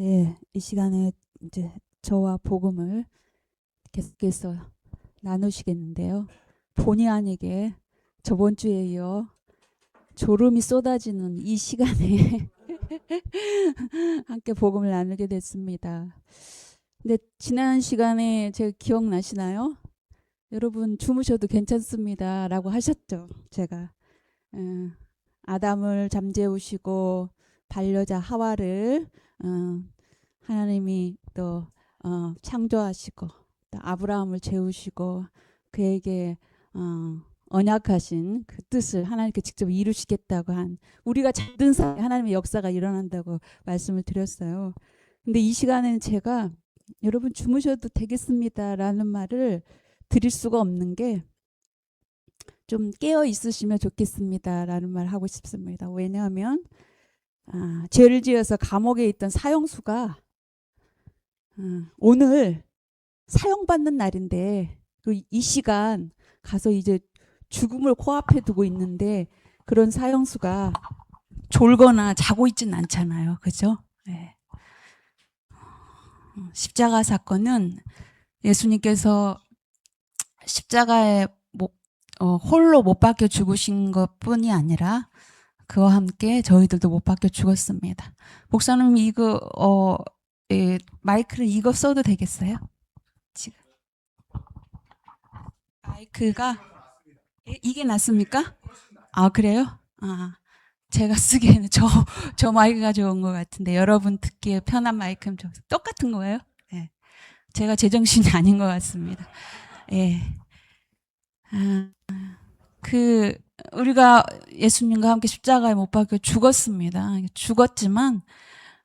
네, 이 시간에 이제 저와 복음을 계속해서 나누시겠는데요. 본의 아니게 저번 주에 이어 졸음이 쏟아지는 이 시간에 함께 복음을 나누게 됐습니다. 근데 지난 시간에 제가 기억나시나요? 여러분 주무셔도 괜찮습니다 라고 하셨죠. 제가 아담을 잠재우시고 반려자 하와를 하나님이 또 창조하시고 또 아브라함을 재우시고 그에게 언약하신 그 뜻을 하나님께 직접 이루시겠다고 한, 우리가 잠든 사이에 하나님의 역사가 일어난다고 말씀을 드렸어요. 근데 이 시간에는 제가 여러분 주무셔도 되겠습니다라는 말을 드릴 수가 없는 게, 좀 깨어 있으시면 좋겠습니다라는 말 하고 싶습니다. 왜냐하면 죄를 지어서 감옥에 있던 사형수가 오늘 사형받는 날인데, 이 시간 가서 이제 죽음을 코앞에 두고 있는데, 그런 사형수가 졸거나 자고 있진 않잖아요. 그죠? 네. 십자가 사건은 예수님께서 십자가에 홀로 못 박혀 죽으신 것 뿐이 아니라 그와 함께 저희들도 못 박혀 죽었습니다. 목사님 이거 마이크를 이거 써도 되겠어요? 지금 마이크가 이게 낫습니까? 아, 그래요? 제가 쓰기에는 저 마이크가 좋은 것 같은데, 여러분 듣기에 편한 마이크는 좀 똑같은 거예요? 네. 제가 제정신이 아닌 것 같습니다. 예. 우리가 예수님과 함께 십자가에 못 박혀 죽었습니다. 죽었지만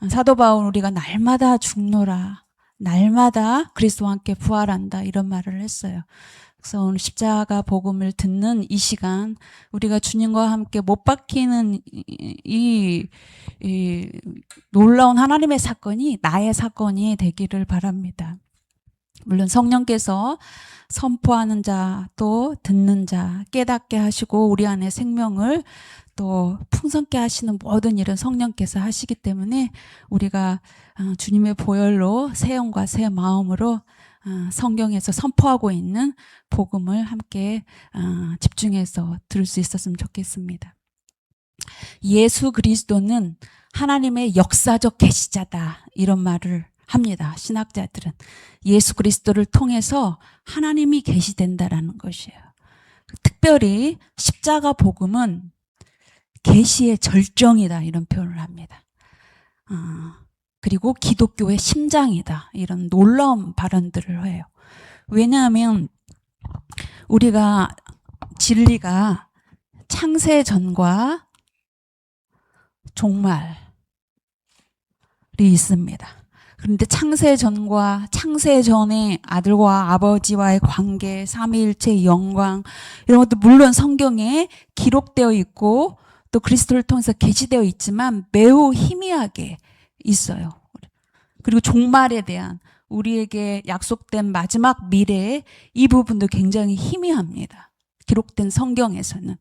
사도 바울 우리가 날마다 죽노라, 날마다 그리스도와 함께 부활한다, 이런 말을 했어요. 그래서 오늘 십자가 복음을 듣는 이 시간, 우리가 주님과 함께 못 박히는 이 놀라운 하나님의 사건이 나의 사건이 되기를 바랍니다. 물론 성령께서 선포하는 자, 또 듣는 자 깨닫게 하시고 우리 안에 생명을 또 풍성케 하시는 모든 일은 성령께서 하시기 때문에, 우리가 주님의 보혈로 새 영과 새 마음으로 성경에서 선포하고 있는 복음을 함께 집중해서 들을 수 있었으면 좋겠습니다. 예수 그리스도는 하나님의 역사적 계시자다, 이런 말을 합니다. 신학자들은 예수 그리스도를 통해서 하나님이 계시된다라는 것이에요. 특별히 십자가 복음은 계시의 절정이다, 이런 표현을 합니다. 그리고 기독교의 심장이다, 이런 놀라운 발언들을 해요. 왜냐하면 우리가 진리가 창세 전과 종말이 있습니다. 그런데 창세 전과 창세 전에 아들과 아버지와의 관계, 삼위일체의 영광, 이런 것도 물론 성경에 기록되어 있고 또 그리스도를 통해서 계시되어 있지만 매우 희미하게 있어요. 그리고 종말에 대한 우리에게 약속된 마지막 미래, 이 부분도 굉장히 희미합니다. 기록된 성경에서는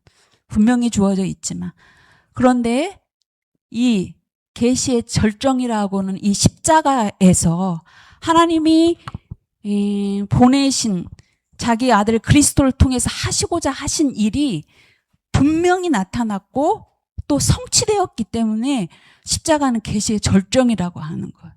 분명히 주어져 있지만, 그런데 이 계시의 절정이라고는 이 십자가에서 하나님이 보내신 자기 아들 그리스도를 통해서 하시고자 하신 일이 분명히 나타났고 또 성취되었기 때문에 십자가는 계시의 절정이라고 하는 거예요.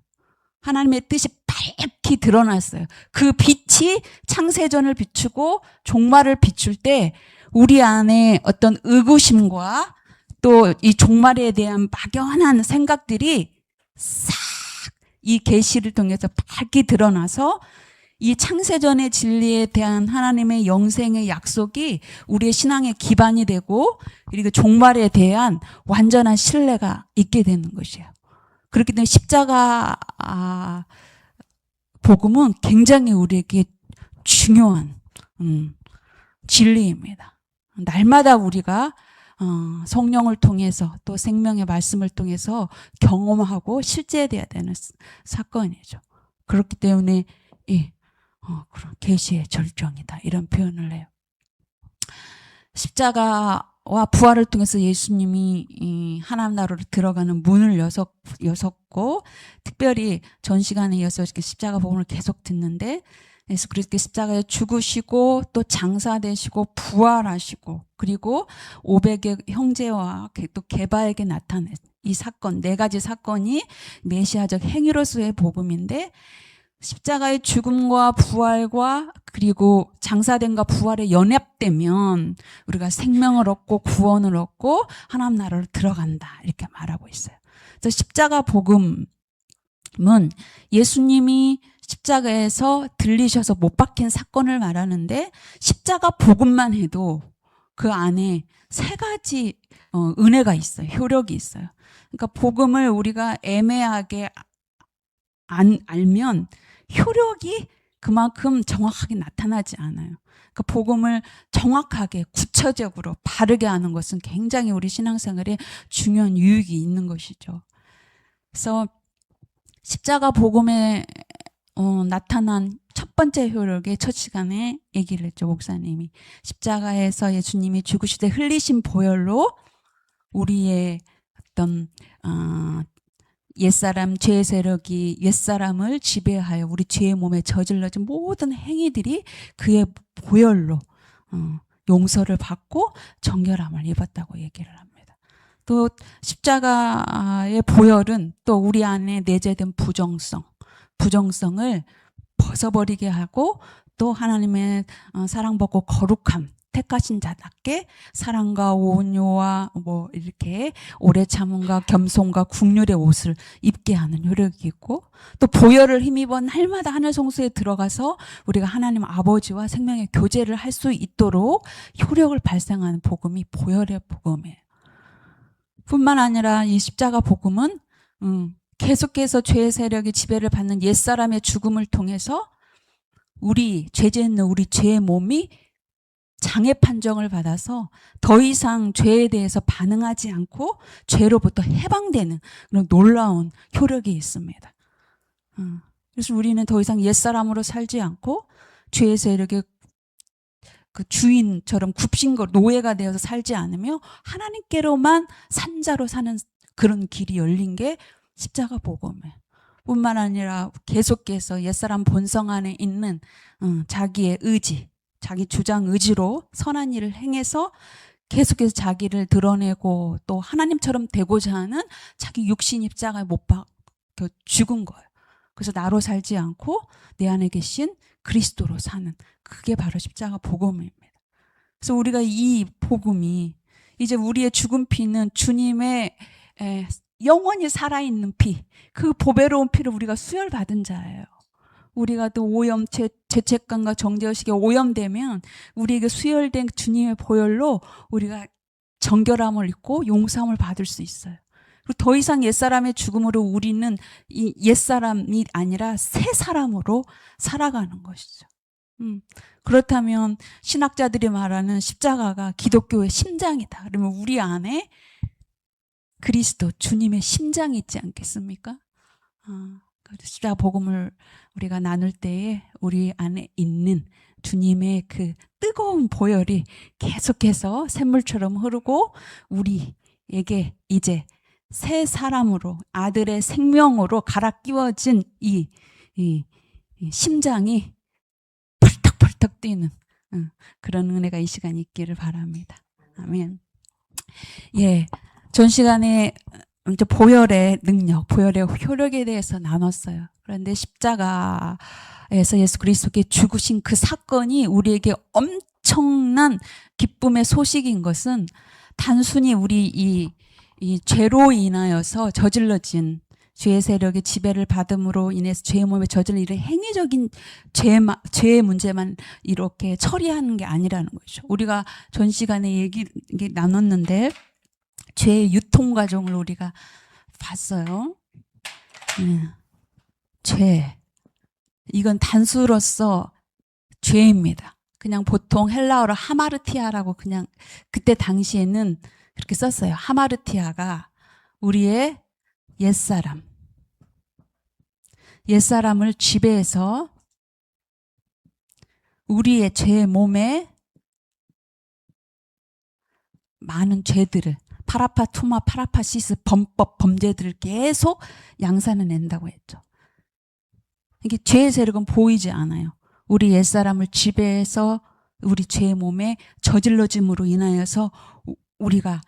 하나님의 뜻이 밝히 드러났어요. 그 빛이 창세전을 비추고 종말을 비출 때 우리 안에 어떤 의구심과 또 이 종말에 대한 막연한 생각들이 싹 이 계시를 통해서 밝히 드러나서 이 창세전의 진리에 대한 하나님의 영생의 약속이 우리의 신앙의 기반이 되고, 그리고 종말에 대한 완전한 신뢰가 있게 되는 것이에요. 그렇기 때문에 십자가 복음은 굉장히 우리에게 중요한 진리입니다. 날마다 우리가 성령을 통해서 또 생명의 말씀을 통해서 경험하고 실제돼야 되는 사건이죠. 그렇기 때문에 그런 계시의 절정이다, 이런 표현을 해요. 십자가와 부활을 통해서 예수님이 이 하나님 나라로 들어가는 문을 여셨고, 특별히 전 시간에 이어서 이렇게 십자가 복음을 계속 듣는데, 예수 그리스도께 십자가에 죽으시고 또 장사되시고 부활하시고, 그리고 500의 형제와 또 게바에게 나타낸 이 사건, 네 가지 사건이 메시아적 행위로서의 복음인데, 십자가의 죽음과 부활과 그리고 장사됨과 부활에 연합되면 우리가 생명을 얻고 구원을 얻고 하나님 나라로 들어간다, 이렇게 말하고 있어요. 그래서 십자가 복음은 예수님이 십자가에서 들리셔서 못 박힌 사건을 말하는데, 십자가 복음만 해도 그 안에 세 가지 은혜가 있어요. 효력이 있어요. 그러니까 복음을 우리가 애매하게 알면 효력이 그만큼 정확하게 나타나지 않아요. 그러니까 복음을 정확하게 구체적으로 바르게 하는 것은 굉장히 우리 신앙생활에 중요한 유익이 있는 것이죠. 그래서 십자가 복음에 나타난 첫 번째 효력의 첫 시간에 얘기를 했죠, 목사님이. 십자가에서 예수님이 죽으시되 흘리신 보혈로 우리의 어떤 옛사람, 죄의 세력이 옛사람을 지배하여 우리 죄의 몸에 저질러진 모든 행위들이 그의 보혈로 용서를 받고 정결함을 입었다고 얘기를 합니다. 또 십자가의 보혈은 또 우리 안에 내재된 부정성을 벗어버리게 하고, 또 하나님의 사랑받고 거룩함, 택하신 자답게 사랑과 온유와 뭐 이렇게 오래 참음과 겸손과 국률의 옷을 입게 하는 효력이 있고, 또 보혈을 힘입어 날마다 하늘 성소에 들어가서 우리가 하나님 아버지와 생명의 교제를 할 수 있도록 효력을 발생하는 복음이 보혈의 복음이에요. 뿐만 아니라 이 십자가 복음은 계속해서 죄의 세력이 지배를 받는 옛사람의 죽음을 통해서 죄 짓는 우리 죄의 몸이 장애 판정을 받아서 더 이상 죄에 대해서 반응하지 않고 죄로부터 해방되는 그런 놀라운 효력이 있습니다. 그래서 우리는 더 이상 옛사람으로 살지 않고 죄의 세력의 그 주인처럼 굽신거 노예가 되어서 살지 않으며 하나님께로만 산자로 사는 그런 길이 열린 게 십자가 복음이에요. 뿐만 아니라 계속해서 옛사람 본성 안에 있는 자기의 의지, 자기 주장 의지로 선한 일을 행해서 계속해서 자기를 드러내고 또 하나님처럼 되고자 하는 자기 육신 입자가 못 박혀 죽은 거예요. 그래서 나로 살지 않고 내 안에 계신 그리스도로 사는, 그게 바로 십자가 복음입니다. 그래서 우리가 이 복음이 이제 우리의 죽은 피는 주님의 영원히 살아있는 피, 그 보배로운 피를 우리가 수혈받은 자예요. 우리가 또 오염, 죄책감과 정죄의식에 오염되면 우리에게 수혈된 주님의 보혈로 우리가 정결함을 입고 용서함을 받을 수 있어요. 그리고 더 이상 옛사람의 죽음으로 우리는 이 옛사람이 아니라 새 사람으로 살아가는 것이죠. 그렇다면 신학자들이 말하는 십자가가 기독교의 심장이다, 그러면 우리 안에 그리스도 주님의 심장이 있지 않겠습니까? 십자가 복음을 우리가 나눌 때에 우리 안에 있는 주님의 그 뜨거운 보혈이 계속해서 샘물처럼 흐르고 우리에게 이제 새 사람으로, 아들의 생명으로 갈아 끼워진 이 심장이 펄떡펄떡 뛰는 그런 은혜가 이 시간에 있기를 바랍니다. 아멘. 예, 전 시간에 이제 보혈의 능력, 보혈의 효력에 대해서 나눴어요. 그런데 십자가에서 예수 그리스도께 죽으신 그 사건이 우리에게 엄청난 기쁨의 소식인 것은 단순히 우리 이 죄로 인하여서 저질러진 죄의 세력의 지배를 받음으로 인해서 죄의 몸에 저질러 이런 행위적인 죄의 문제만 이렇게 처리하는 게 아니라는 거죠. 우리가 전 시간에 얘기 나눴는데 죄의 유통 과정을 우리가 봤어요. 죄, 이건 단수로서 죄입니다. 그냥 보통 헬라어로 하마르티아라고 그냥 그때 당시에는 그렇게 썼어요. 하마르티아가 우리의 옛사람을 지배해서 우리의 죄의 몸에 많은 죄들을 파라파 투마 파라파시스 범법 범죄들을 계속 양산해 낸다고 했죠. 이게 죄의 세력은 보이지 않아요. 우리 옛사람을 지배해서 우리 죄의 몸에 저질러짐으로 인하여서 우리가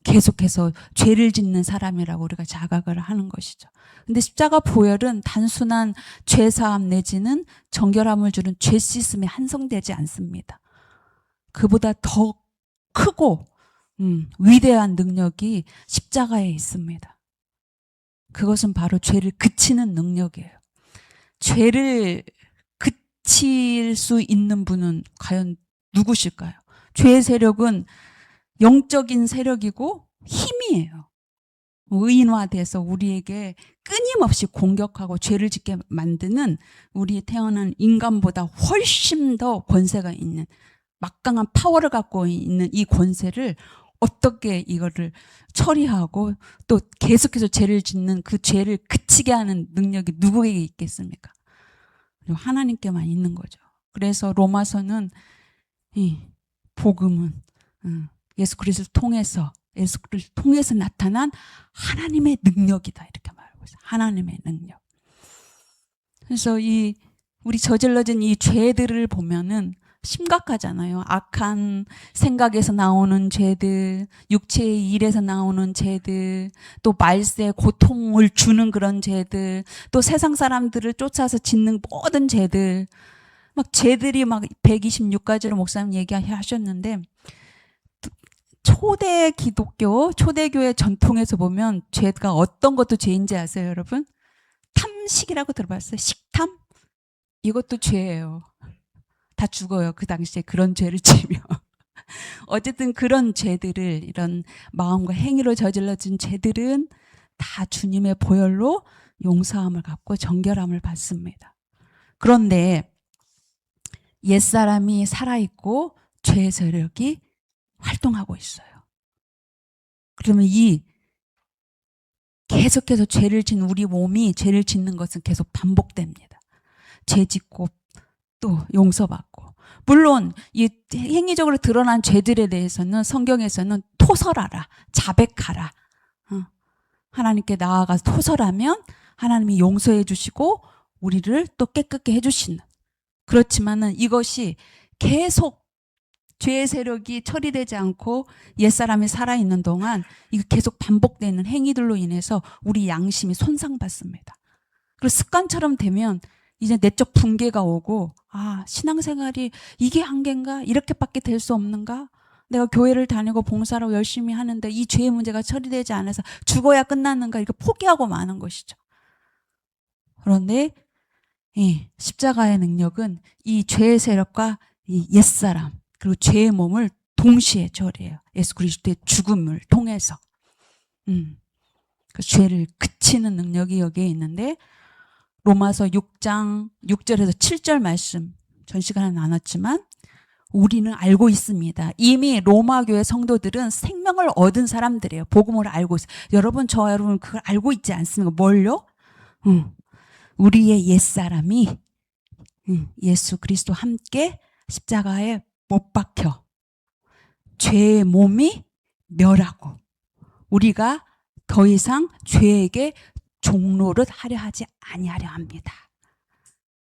계속해서 죄를 짓는 사람이라고 우리가 자각을 하는 것이죠. 근데 십자가 보혈은 단순한 죄사함 내지는 정결함을 주는 죄 씻음에 한정되지 않습니다. 그보다 더 크고 위대한 능력이 십자가에 있습니다. 그것은 바로 죄를 그치는 능력이에요. 죄를 그칠 수 있는 분은 과연 누구실까요? 죄의 세력은 영적인 세력이고 힘이에요. 의인화돼서 우리에게 끊임없이 공격하고 죄를 짓게 만드는 우리 태어난 인간보다 훨씬 더 권세가 있는 막강한 파워를 갖고 있는 이 권세를 어떻게 이거를 처리하고 또 계속해서 죄를 짓는 그 죄를 그치게 하는 능력이 누구에게 있겠습니까? 하나님께만 있는 거죠. 그래서 로마서는 이 복음은 예수 그리스도를 통해서 나타난 하나님의 능력이다 이렇게 말하고 있어요. 하나님의 능력. 그래서 우리 저질러진 이 죄들을 보면은 심각하잖아요. 악한 생각에서 나오는 죄들, 육체의 일에서 나오는 죄들, 또 말세 고통을 주는 그런 죄들, 또 세상 사람들을 쫓아서 짓는 모든 죄들, 막 죄들이 막 126가지로 목사님 얘기하셨는데 초대 기독교, 초대교회 전통에서 보면 죄가 어떤 것도 죄인지 아세요, 여러분? 탐식이라고 들어봤어요? 식탐? 이것도 죄예요. 다 죽어요. 그 당시에 그런 죄를 지면. 어쨌든 그런 죄들을 이런 마음과 행위로 저질러진 죄들은 다 주님의 보혈로 용서함을 받고 정결함을 받습니다. 그런데 옛사람이 살아있고 죄의 세력이 활동하고 있어요. 그러면 계속해서 죄를 짓는 우리 몸이 죄를 짓는 것은 계속 반복됩니다. 죄 짓고 또 용서받고. 물론 이 행위적으로 드러난 죄들에 대해서는 성경에서는 토설하라, 자백하라. 하나님께 나아가서 토설하면 하나님이 용서해 주시고 우리를 또 깨끗게 해 주시는. 그렇지만은 이것이 계속 죄의 세력이 처리되지 않고 옛사람이 살아있는 동안 이거 계속 반복되는 행위들로 인해서 우리 양심이 손상받습니다. 그리고 습관처럼 되면 이제 내적 붕괴가 오고 신앙생활이 이게 한계인가? 이렇게밖에 될 수 없는가? 내가 교회를 다니고 봉사로 열심히 하는데 이 죄의 문제가 처리되지 않아서 죽어야 끝났는가? 이렇게 포기하고 마는 것이죠. 그런데 이 십자가의 능력은 이 죄의 세력과 이 옛사람 그리고 죄의 몸을 동시에 처리해요. 예수 그리스도의 죽음을 통해서. 그 죄를 그치는 능력이 여기에 있는데 로마서 6장 6절에서 7절 말씀 전 시간에 나눴지만 우리는 알고 있습니다. 이미 로마 교회 성도들은 생명을 얻은 사람들이에요. 복음을 알고 있어요. 여러분 여러분 그걸 알고 있지 않습니까? 뭘요? 우리의 옛사람이 예수 그리스도 함께 십자가에 못 박혀 죄의 몸이 멸하고 우리가 더 이상 죄에게 종노릇 하려 하지 아니하려 합니다.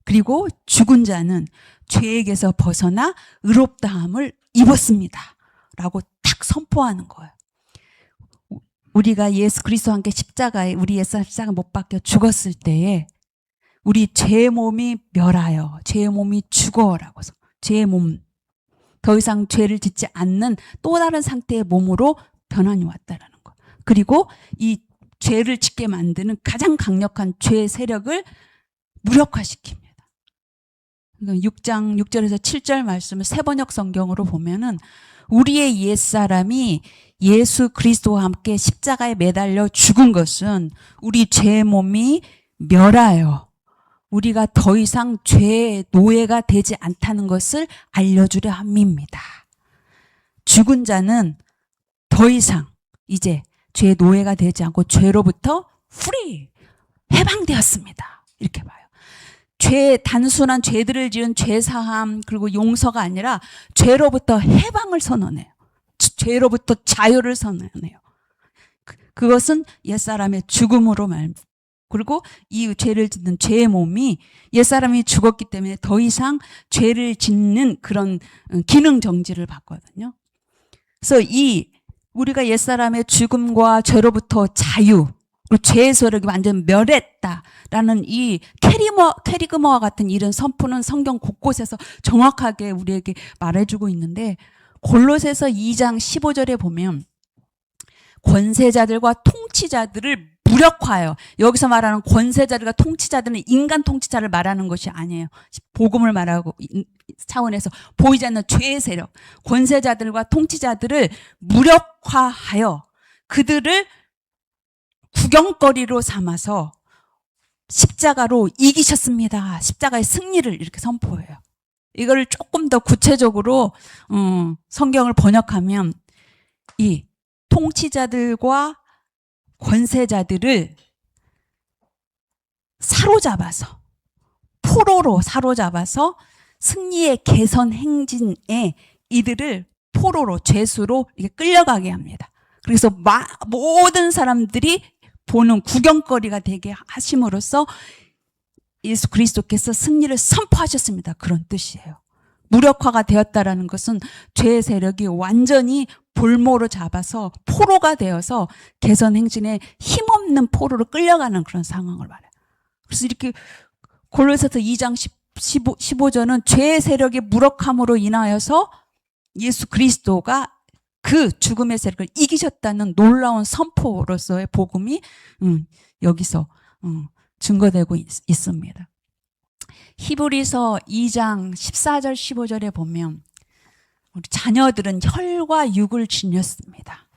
그리고 죽은 자는 죄에게서 벗어나 의롭다함을 입었습니다. 라고 딱 선포하는 거예요. 우리가 예수 그리스도와 함께 십자가에 우리 옛사람 십자가 못 박혀 죽었을 때에 우리 죄의 몸이 멸하여 죄의 몸이 죽어라고 해서 죄의 몸 더 이상 죄를 짓지 않는 또 다른 상태의 몸으로 변환이 왔다라는 거. 그리고 이 죄를 짓게 만드는 가장 강력한 죄의 세력을 무력화시킵니다. 그러니까 6장 6절에서 7절 말씀을 새번역 성경으로 보면은 우리의 옛사람이 예수 그리스도와 함께 십자가에 매달려 죽은 것은 우리 죄의 몸이 멸하여 우리가 더 이상 죄의 노예가 되지 않다는 것을 알려주려 함입니다. 죽은 자는 더 이상 이제 죄의 노예가 되지 않고 죄로부터 free, 해방되었습니다. 이렇게 봐요. 단순한 죄들을 지은 죄사함 그리고 용서가 아니라 죄로부터 해방을 선언해요. 죄로부터 자유를 선언해요. 그것은 옛사람의 죽음으로 그리고 이 죄를 짓는 죄의 몸이 옛사람이 죽었기 때문에 더 이상 죄를 짓는 그런 기능 정지를 받거든요. 그래서 우리가 옛사람의 죽음과 죄로부터 자유, 그리고 죄의 세력이 완전 멸했다라는 이 캐리그머와 같은 이런 선포는 성경 곳곳에서 정확하게 우리에게 말해주고 있는데, 골로새서 2장 15절에 보면 권세자들과 통치자들을 무력화해요. 여기서 말하는 권세자들과 통치자들은 인간 통치자를 말하는 것이 아니에요. 복음을 말하고 차원에서 보이지 않는 죄의 세력, 권세자들과 통치자들을 무력화하여 그들을 구경거리로 삼아서 십자가로 이기셨습니다. 십자가의 승리를 이렇게 선포해요. 이걸 조금 더 구체적으로 성경을 번역하면 이 통치자들과 권세자들을 사로잡아서, 포로로 사로잡아서 승리의 개선 행진에 이들을 포로로, 죄수로 이렇게 끌려가게 합니다. 그래서 모든 사람들이 보는 구경거리가 되게 하심으로써 예수 그리스도께서 승리를 선포하셨습니다. 그런 뜻이에요. 무력화가 되었다라는 것은 죄의 세력이 완전히 볼모로 잡아서 포로가 되어서 개선 행진에 힘없는 포로로 끌려가는 그런 상황을 말해요. 그래서 이렇게 골로새서 2장 15절은 죄의 세력의 무력함으로 인하여서 예수 그리스도가 그 죽음의 세력을 이기셨다는 놀라운 선포로서의 복음이 여기서 증거되고 있습니다. 히브리서 2장 14절 15절에 보면 우리 자녀들은 혈과 육을 지녔습니다.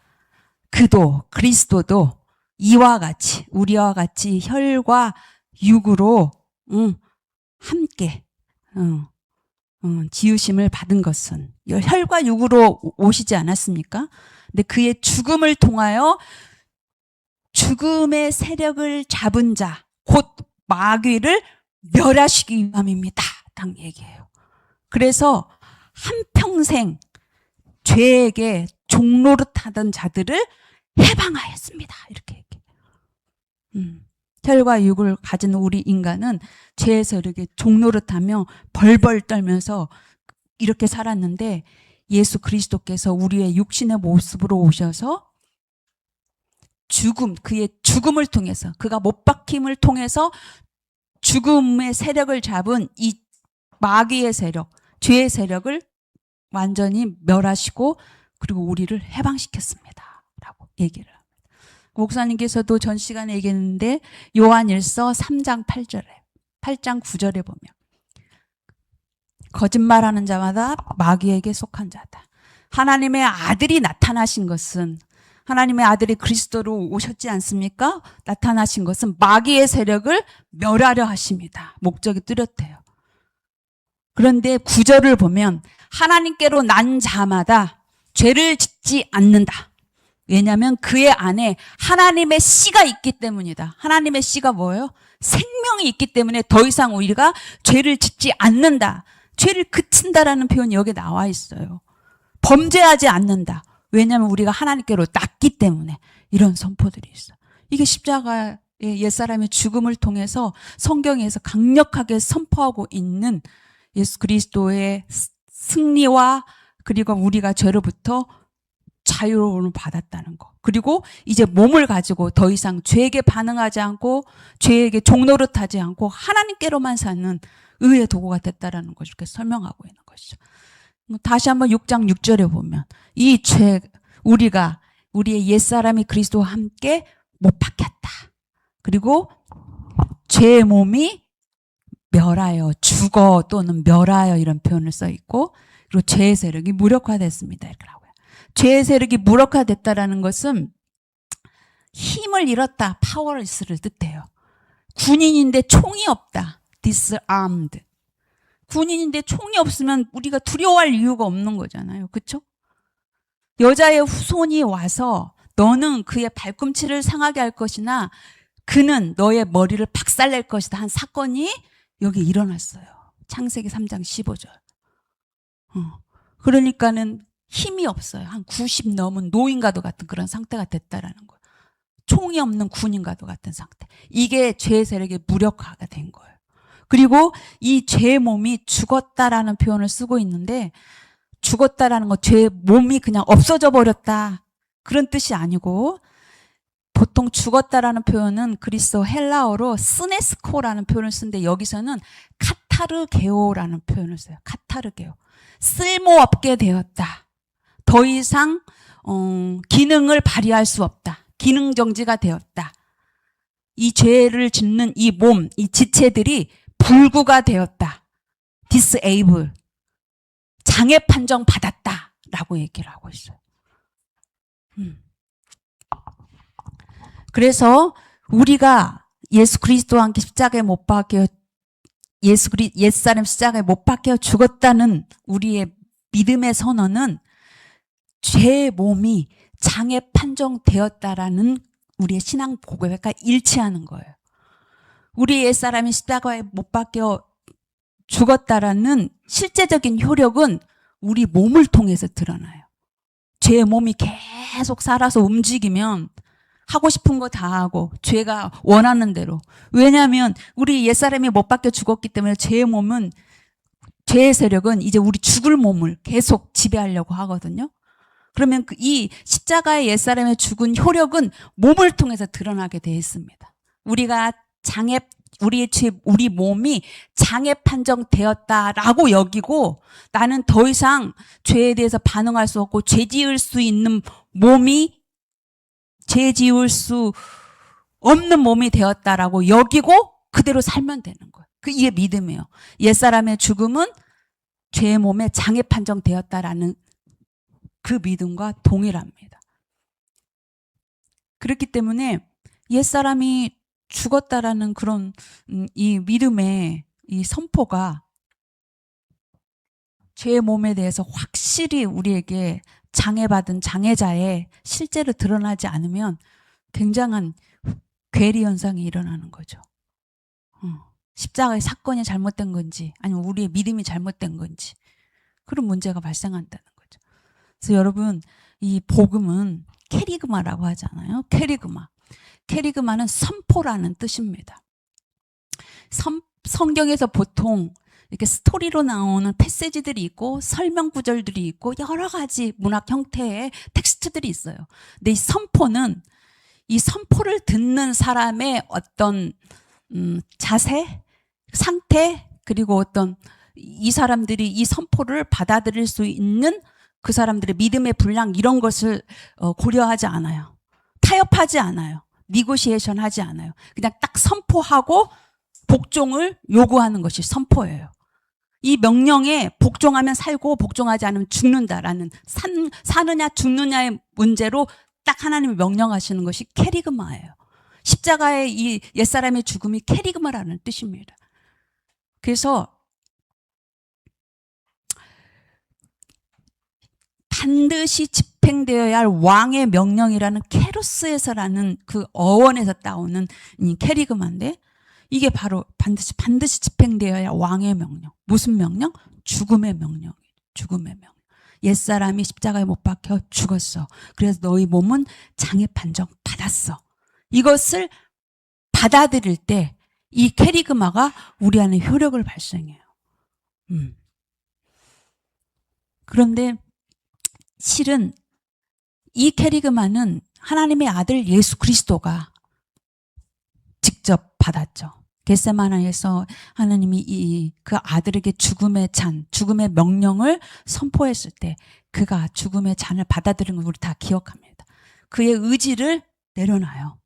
그리스도도 이와 같이, 우리와 같이 혈과 육으로 함께 지으심을 받은 것은 혈과 육으로 오시지 않았습니까? 근데 그의 죽음을 통하여 죽음의 세력을 잡은 자, 곧 마귀를 멸하시기 위함입니다. 딱 얘기해요. 그래서 한평생 죄에게 종노릇하던 자들을 해방하였습니다. 이렇게 얘기해요. 혈과 육을 가진 우리 인간은 죄의 세력에 종노릇하며 벌벌 떨면서 이렇게 살았는데, 예수 그리스도께서 우리의 육신의 모습으로 오셔서 그의 죽음을 통해서, 그가 못 박힘을 통해서 죽음의 세력을 잡은 이 마귀의 세력, 죄의 세력을 완전히 멸하시고 그리고 우리를 해방시켰습니다. 라고 얘기를 합니다. 목사님께서도 전 시간에 얘기했는데 요한일서 3장 8장 9절에 보면 거짓말하는 자마다 마귀에게 속한 자다. 하나님의 아들이 나타나신 것은, 하나님의 아들이 그리스도로 오셨지 않습니까? 나타나신 것은 마귀의 세력을 멸하려 하십니다. 목적이 뚜렷해요. 그런데 9절을 보면 하나님께로 난 자마다 죄를 짓지 않는다. 왜냐하면 그의 안에 하나님의 씨가 있기 때문이다. 하나님의 씨가 뭐예요? 생명이 있기 때문에 더 이상 우리가 죄를 짓지 않는다. 죄를 그친다라는 표현이 여기 나와 있어요. 범죄하지 않는다. 왜냐하면 우리가 하나님께로 났기 때문에 이런 선포들이 있어요. 이게 십자가의 옛사람의 죽음을 통해서 성경에서 강력하게 선포하고 있는 예수 그리스도의 승리와 그리고 우리가 죄로부터 자유로움을 받았다는 거. 그리고 이제 몸을 가지고 더 이상 죄에게 반응하지 않고 죄에게 종노릇하지 않고 하나님께로만 사는 의의 도구가 됐다라는 것을 이렇게 설명하고 있는 것이죠. 다시 한번 6장 6절에 보면 이 죄, 우리의 옛사람이 그리스도와 함께 못 박혔다. 그리고 죄의 몸이 멸하여, 죽어 또는 멸하여 이런 표현을 써 있고, 그리고 죄의 세력이 무력화됐습니다. 이렇게 하고요. 죄의 세력이 무력화됐다라는 것은 힘을 잃었다, 파워리스를 뜻해요. 군인인데 총이 없다, disarmed. 군인인데 총이 없으면 우리가 두려워할 이유가 없는 거잖아요. 그렇죠? 여자의 후손이 와서 너는 그의 발꿈치를 상하게 할 것이나 그는 너의 머리를 박살낼 것이다 한 사건이 여기 일어났어요. 창세기 3장 15절. 그러니까는 힘이 없어요. 한 90 넘은 노인과도 같은 그런 상태가 됐다라는 거예요. 총이 없는 군인과도 같은 상태. 이게 죄의 세력의 무력화가 된 거예요. 그리고 이 죄의 몸이 죽었다라는 표현을 쓰고 있는데, 죽었다라는 거, 죄의 몸이 그냥 없어져 버렸다, 그런 뜻이 아니고, 보통 죽었다라는 표현은 그리스어 헬라어로 스네스코라는 표현을 쓰는데, 여기서는 카타르게오라는 표현을 써요. 카타르게오. 쓸모없게 되었다. 더 이상 기능을 발휘할 수 없다. 기능 정지가 되었다. 이 죄를 짓는 이 몸, 이 지체들이 불구가 되었다. disable. 장애 판정 받았다라고 얘기를 하고 있어요. 그래서 우리가 예수 그리스도와 함께 십자가에 못 박혀 옛사람 십자가에 못 박혀 죽었다는 우리의 믿음의 선언은 죄의 몸이 장애 판정되었다라는 우리의 신앙 고백과 일치하는 거예요. 우리 옛사람이 십자가에 못 박혀 죽었다라는 실제적인 효력은 우리 몸을 통해서 드러나요. 죄의 몸이 계속 살아서 움직이면 하고 싶은 거 다 하고 죄가 원하는 대로. 왜냐하면 우리 옛사람이 못 박혀 죽었기 때문에 죄의 몸은, 죄의 세력은 이제 우리 죽을 몸을 계속 지배하려고 하거든요. 그러면 이 십자가의 옛사람의 죽은 효력은 몸을 통해서 드러나게 되어 있습니다. 우리가 우리 몸이 장애 판정되었다라고 여기고, 나는 더 이상 죄에 대해서 반응할 수 없고 죄 지을 수 있는 몸이 죄 지을 수 없는 몸이 되었다라고 여기고 그대로 살면 되는 거예요. 이게 믿음이에요. 옛사람의 죽음은 죄의 몸에 장애 판정되었다라는 그 믿음과 동일합니다. 그렇기 때문에 옛사람이 죽었다라는 그런 이 믿음의 이 선포가 죄의 몸에 대해서 확실히 우리에게 장애받은 장애자의 실제로 드러나지 않으면 굉장한 괴리 현상이 일어나는 거죠. 십자가의 사건이 잘못된 건지 아니면 우리의 믿음이 잘못된 건지, 그런 문제가 발생한다는 거죠. 그래서 여러분, 이 복음은 캐리그마라고 하잖아요. 캐리그마는 선포라는 뜻입니다. 성경에서 보통 이렇게 스토리로 나오는 패시지들이 있고 설명 구절들이 있고 여러 가지 문학 형태의 텍스트들이 있어요. 근데 이 선포를 듣는 사람의 어떤 자세, 상태, 그리고 어떤 이 사람들이 이 선포를 받아들일 수 있는 그 사람들의 믿음의 분량, 이런 것을 고려하지 않아요. 타협하지 않아요. 니고시에이션 하지 않아요. 그냥 딱 선포하고 복종을 요구하는 것이 선포예요. 이 명령에 복종하면 살고 복종하지 않으면 죽는다라는, 사느냐 죽느냐의 문제로 딱 하나님이 명령하시는 것이 캐리그마예요. 십자가의 이 옛사람의 죽음이 캐리그마라는 뜻입니다. 그래서 반드시 집행되어야 할 왕의 명령이라는 케로스에서라는 그 어원에서 따오는 이 캐리그마인데, 이게 바로 반드시 집행되어야 할 왕의 명령. 무슨 명령? 죽음의 명령이에요. 죽음의 명령. 옛사람이 십자가에 못 박혀 죽었어. 그래서 너희 몸은 장애 판정 받았어. 이것을 받아들일 때 이 캐리그마가 우리 안에 효력을 발생해요. 그런데 실은 이 캐리그마는 하나님의 아들 예수 그리스도가 직접 받았죠. 겟세마네에서 하나님이 그 아들에게 죽음의 명령을 선포했을 때 그가 죽음의 잔을 받아들인 걸 우리 다 기억합니다. 그의 의지를 내려놔요.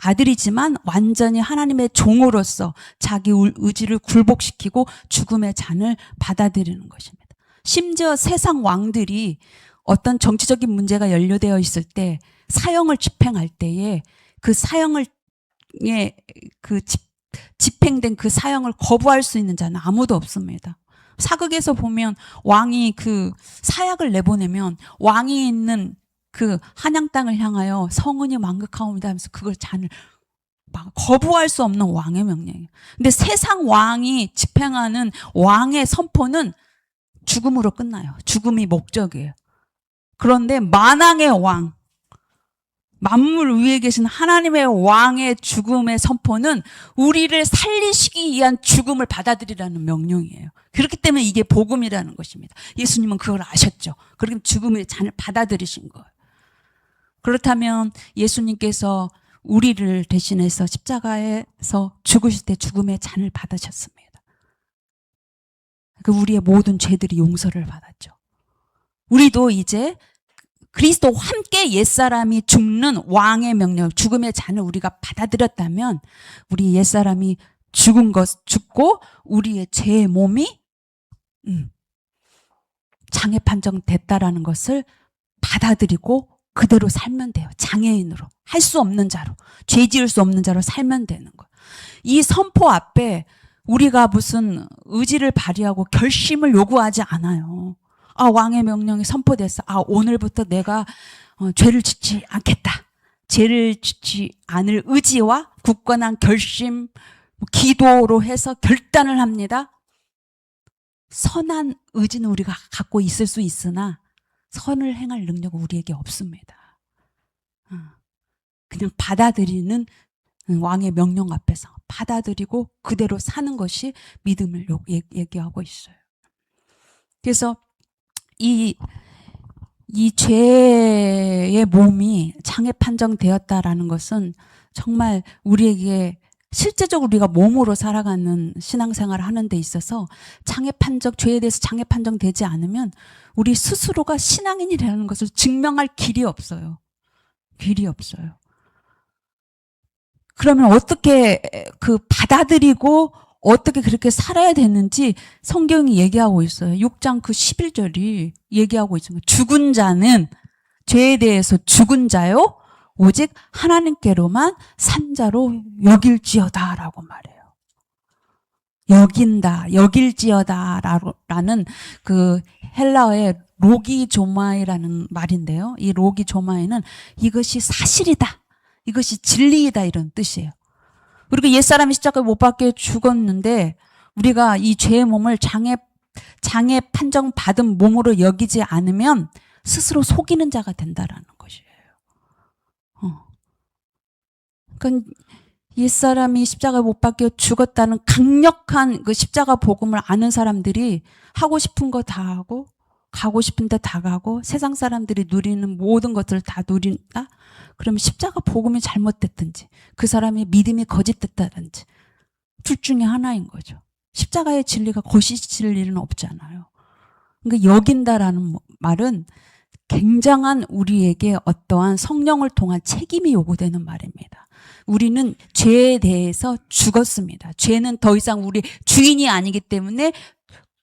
아들이지만 완전히 하나님의 종으로서 자기 의지를 굴복시키고 죽음의 잔을 받아들이는 것입니다. 심지어 세상 왕들이 어떤 정치적인 문제가 연루되어 있을 때 사형을 집행할 때에 그 사형을 집행된 그 사형을 거부할 수 있는 자는 아무도 없습니다. 사극에서 보면 왕이 그 사약을 내보내면 왕이 있는 그 한양 땅을 향하여 성은이 만극하옵니다 하면서 그걸 잔을 막 거부할 수 없는 왕의 명령이에요. 근데 세상 왕이 집행하는 왕의 선포는 죽음으로 끝나요. 죽음이 목적이에요. 그런데 만왕의 왕, 만물 위에 계신 하나님의 왕의 죽음의 선포는 우리를 살리시기 위한 죽음을 받아들이라는 명령이에요. 그렇기 때문에 이게 복음이라는 것입니다. 예수님은 그걸 아셨죠. 그렇게 죽음의 잔을 받아들이신 거예요. 그렇다면 예수님께서 우리를 대신해서 십자가에서 죽으실 때 죽음의 잔을 받으셨습니다. 그 우리의 모든 죄들이 용서를 받았죠. 우리도 이제 그리스도와 함께 옛사람이 죽는 왕의 명령, 죽음의 잔을 우리가 받아들였다면 우리 옛사람이 죽고 우리의 죄의 몸이 장애 판정됐다라는 것을 받아들이고 그대로 살면 돼요. 장애인으로, 할 수 없는 자로, 죄 지을 수 없는 자로 살면 되는 거예요. 이 선포 앞에 우리가 무슨 의지를 발휘하고 결심을 요구하지 않아요. 아, 왕의 명령이 선포됐어. 아, 오늘부터 내가 죄를 짓지 않겠다. 죄를 짓지 않을 의지와 굳건한 결심, 기도로 해서 결단을 합니다. 선한 의지는 우리가 갖고 있을 수 있으나 선을 행할 능력은 우리에게 없습니다. 그냥 받아들이는 왕의 명령 앞에서 받아들이고 그대로 사는 것이 믿음을 얘기하고 있어요. 그래서 이 죄의 몸이 장애 판정되었다라는 것은 정말 우리에게 실제적으로 우리가 몸으로 살아가는 신앙생활을 하는 데 있어서 죄에 대해서 장애 판정되지 않으면 우리 스스로가 신앙인이라는 것을 증명할 길이 없어요. 길이 없어요. 그러면 어떻게 받아들이고 어떻게 그렇게 살아야 되는지 성경이 얘기하고 있어요. 6장 11절이 얘기하고 있습니다. 죽은 자는 죄에 대해서 죽은 자요 오직 하나님께로만 산 자로 여길지어다 라고 말해요. 여긴다, 여길지어다 라는 그 헬라어의 로기조마이라는 말인데요. 이 로기조마이는 이것이 사실이다, 이것이 진리이다 이런 뜻이에요. 우리가 옛사람이 십자가에 못 박혀 죽었는데 우리가 이 죄의 몸을 장애 판정 받은 몸으로 여기지 않으면 스스로 속이는 자가 된다라는 것이에요. 그러니까 옛사람이 십자가에 못 박혀 죽었다는 강력한 그 십자가 복음을 아는 사람들이 하고 싶은 거 다 하고 가고 싶은 데 다 가고 세상 사람들이 누리는 모든 것들을 다 누린다? 그러면 십자가 복음이 잘못됐든지 그 사람의 믿음이 거짓됐다든지 둘 중에 하나인 거죠. 십자가의 진리가 거짓일 일은 없잖아요. 그러니까 여긴다라는 말은 굉장한 우리에게 어떠한 성령을 통한 책임이 요구되는 말입니다. 우리는 죄에 대해서 죽었습니다. 죄는 더 이상 우리 주인이 아니기 때문에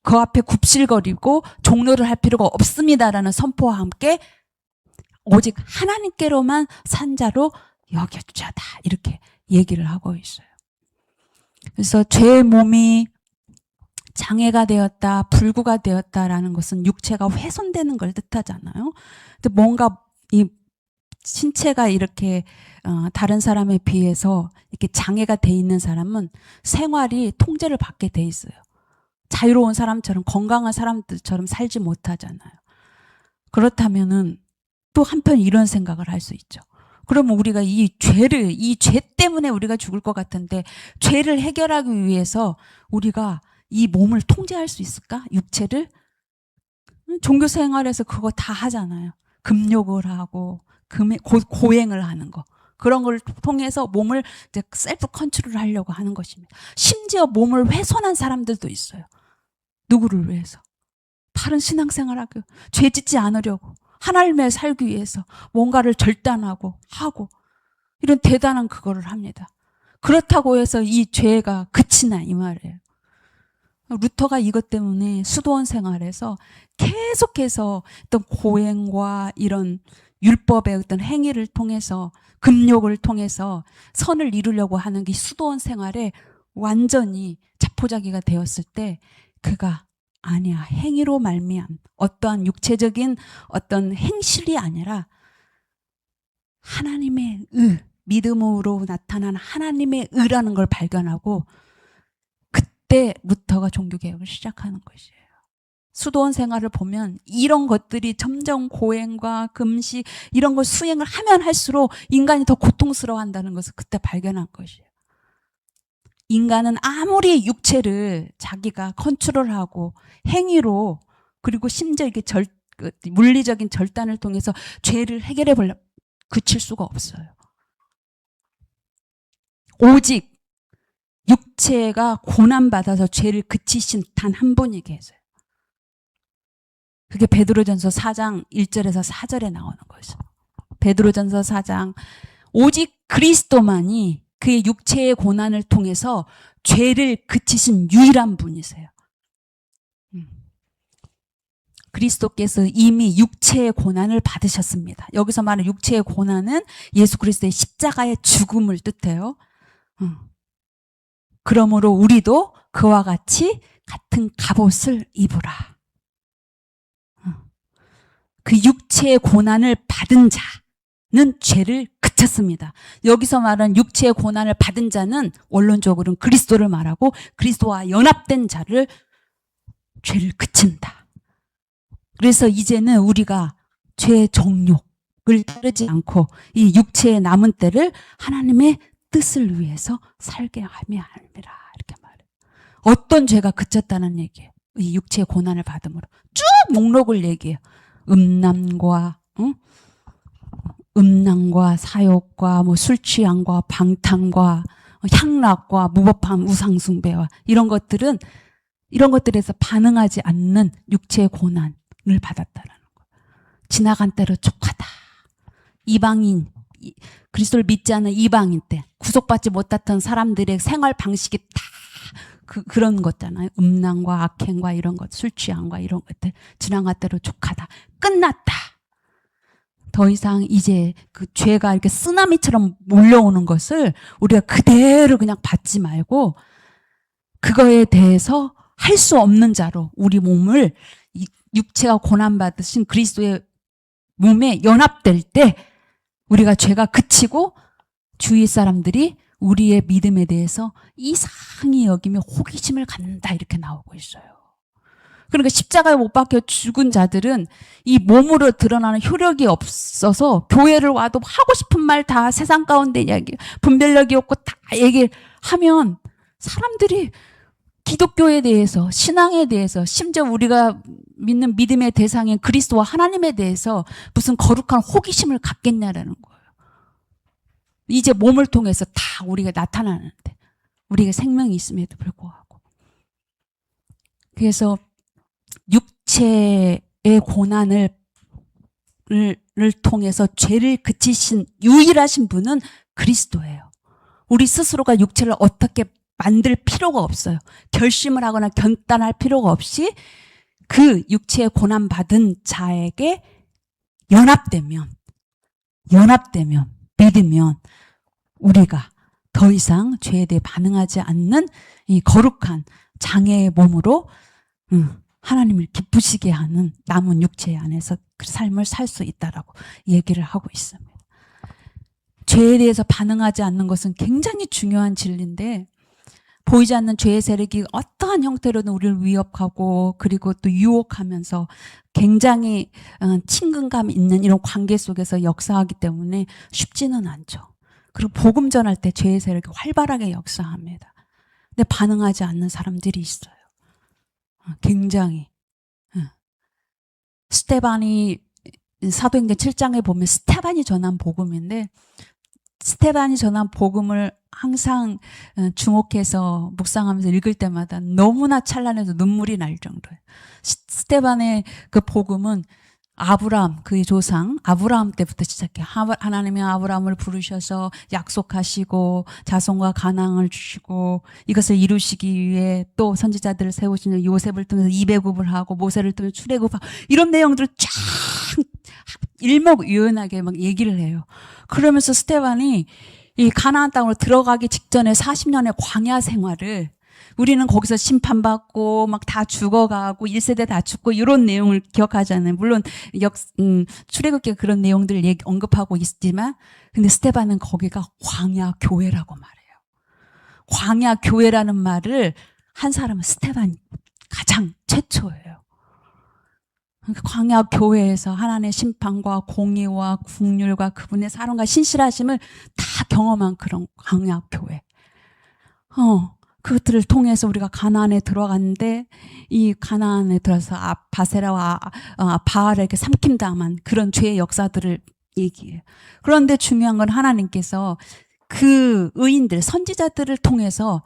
그 앞에 굽실거리고 종로를 할 필요가 없습니다라는 선포와 함께 오직 하나님께로만 산 자로 여겨주자다 이렇게 얘기를 하고 있어요. 그래서 죄의 몸이 장애가 되었다, 불구가 되었다라는 것은 육체가 훼손되는 걸 뜻하잖아요. 근데 뭔가 이 신체가 이렇게 다른 사람에 비해서 이렇게 장애가 돼 있는 사람은 생활이 통제를 받게 돼 있어요. 자유로운 사람처럼 건강한 사람들처럼 살지 못하잖아요. 그렇다면은 또 한편 이런 생각을 할 수 있죠. 그러면 우리가 이 죄 때문에 우리가 죽을 것 같은데 죄를 해결하기 위해서 우리가 이 몸을 통제할 수 있을까? 육체를? 종교 생활에서 그거 다 하잖아요. 금욕을 하고 고행을 하는 거. 그런 걸 통해서 몸을 이제 셀프 컨트롤 하려고 하는 것입니다. 심지어 몸을 훼손한 사람들도 있어요. 누구를 위해서? 다른 신앙생활하고 죄 짓지 않으려고 하나님을 살기 위해서 뭔가를 결단하고 하고 이런 대단한 그거를 합니다. 그렇다고 해서 이 죄가 그치나 이 말이에요. 루터가 이것 때문에 수도원 생활에서 계속해서 어떤 고행과 이런 율법의 어떤 행위를 통해서 금욕을 통해서 선을 이루려고 하는 게 수도원 생활에 완전히 자포자기가 되었을 때 그가 아니야, 행위로 말미암 어떠한 육체적인 어떤 행실이 아니라 하나님의 믿음으로 나타난 하나님의 의라는 걸 발견하고 그때부터가 종교개혁을 시작하는 것이에요. 수도원 생활을 보면 이런 것들이 점점 고행과 금식 이런 걸 수행을 하면 할수록 인간이 더 고통스러워한다는 것을 그때 발견한 것이에요. 인간은 아무리 육체를 자기가 컨트롤하고 행위로 그리고 심지어 이게 물리적인 절단을 통해서 죄를 해결해 보려 그칠 수가 없어요. 오직 육체가 고난받아서 죄를 그치신 단 한 분이 계세요. 그게 베드로전서 4장 1절에서 4절에 나오는 거죠. 베드로전서 4장 오직 그리스도만이 그의 육체의 고난을 통해서 죄를 그치신 유일한 분이세요. 그리스도께서 이미 육체의 고난을 받으셨습니다. 여기서 말하는 육체의 고난은 예수 그리스도의 십자가의 죽음을 뜻해요. 그러므로 우리도 그와 같이 같은 갑옷을 입으라. 그 육체의 고난을 받은 자는 죄를 그쳤습니다. 여기서 말하는 육체의 고난을 받은 자는 원론적으로는 그리스도를 말하고 그리스도와 연합된 자를 죄를 그친다. 그래서 이제는 우리가 죄의 정욕을 따르지 않고 이 육체의 남은 때를 하나님의 뜻을 위해서 살게 하며 합니다. 이렇게 말해요. 어떤 죄가 그쳤다는 얘기예요. 이 육체의 고난을 받음으로 쭉 목록을 얘기해요. 음란과 사욕과 술 취함과 방탕과 향락과 무법함, 우상숭배와 이런 것들에서 반응하지 않는 육체의 고난을 받았다라는 거예요. 지나간 때로 족하다. 이방인, 그리스도를 믿지 않는 이방인 때 구속받지 못했던 사람들의 생활 방식이 다 그런 거잖아요. 음란과 악행과 이런 것, 술 취함과 이런 것들 지나간 때로 족하다. 끝났다. 더 이상 이제 그 죄가 이렇게 쓰나미처럼 몰려오는 것을 우리가 그대로 그냥 받지 말고 그거에 대해서 할 수 없는 자로 우리 몸을 육체가 고난받으신 그리스도의 몸에 연합될 때 우리가 죄가 그치고 주위 사람들이 우리의 믿음에 대해서 이상히 여기며 호기심을 갖는다 이렇게 나오고 있어요. 그러니까 십자가에 못 박혀 죽은 자들은 이 몸으로 드러나는 효력이 없어서 교회를 와도 하고 싶은 말 다 세상 가운데 이야기, 분별력이 없고 다 얘기하면 사람들이 기독교에 대해서, 신앙에 대해서, 심지어 우리가 믿는 믿음의 대상인 그리스도와 하나님에 대해서 무슨 거룩한 호기심을 갖겠냐라는 거예요. 이제 몸을 통해서 다 우리가 나타나는데 우리가 생명이 있음에도 불구하고. 그래서 육체의 고난을 통해서 죄를 그치신 유일하신 분은 그리스도예요. 우리 스스로가 육체를 어떻게 만들 필요가 없어요. 결심을 하거나 결단할 필요가 없이 그 육체의 고난받은 자에게 연합되면 믿으면 우리가 더 이상 죄에 대해 반응하지 않는 이 거룩한 장애의 몸으로 하나님을 기쁘시게 하는 남은 육체 안에서 그 삶을 살 수 있다라고 얘기를 하고 있습니다. 죄에 대해서 반응하지 않는 것은 굉장히 중요한 진리인데 보이지 않는 죄의 세력이 어떠한 형태로든 우리를 위협하고 그리고 또 유혹하면서 굉장히 친근감 있는 이런 관계 속에서 역사하기 때문에 쉽지는 않죠. 그리고 복음 전할 때 죄의 세력이 활발하게 역사합니다. 근데 반응하지 않는 사람들이 있어요. 굉장히. 스테반이 사도행전 7장에 보면 스테반이 전한 복음인데 스테반이 전한 복음을 항상 주목해서 묵상하면서 읽을 때마다 너무나 찬란해서 눈물이 날 정도예요. 스테반의 그 복음은 아브라함, 그의 조상 아브라함 때부터 시작해요. 하나님이 아브라함을 부르셔서 약속하시고 자손과 가나안을 주시고 이것을 이루시기 위해 또 선지자들을 세우시는 요셉을 통해서 이배굽을 하고 모세를 통해서 출애굽하고 이런 내용들을 쫙 일목요연하게 막 얘기를 해요. 그러면서 스테반이 이 가나안 땅으로 들어가기 직전에 40년의 광야 생활을 우리는 거기서 심판받고 막 다 죽어가고 1세대 다 죽고 이런 내용을 기억하잖아요. 물론 출애굽기에 그런 내용들을 언급하고 있지만 근데 스테반은 거기가 광야 교회라고 말해요. 광야 교회라는 말을 한 사람은 스테반이 가장 최초예요. 광야 교회에서 하나님의 심판과 공의와 국률과 그분의 사랑과 신실하심을 다 경험한 그런 광야 교회. 그것들을 통해서 우리가 가나안에 들어갔는데, 이 가나안에 들어서 바세라와 바알에게 삼킴당한 그런 죄의 역사들을 얘기해요. 그런데 중요한 건 하나님께서 그 의인들, 선지자들을 통해서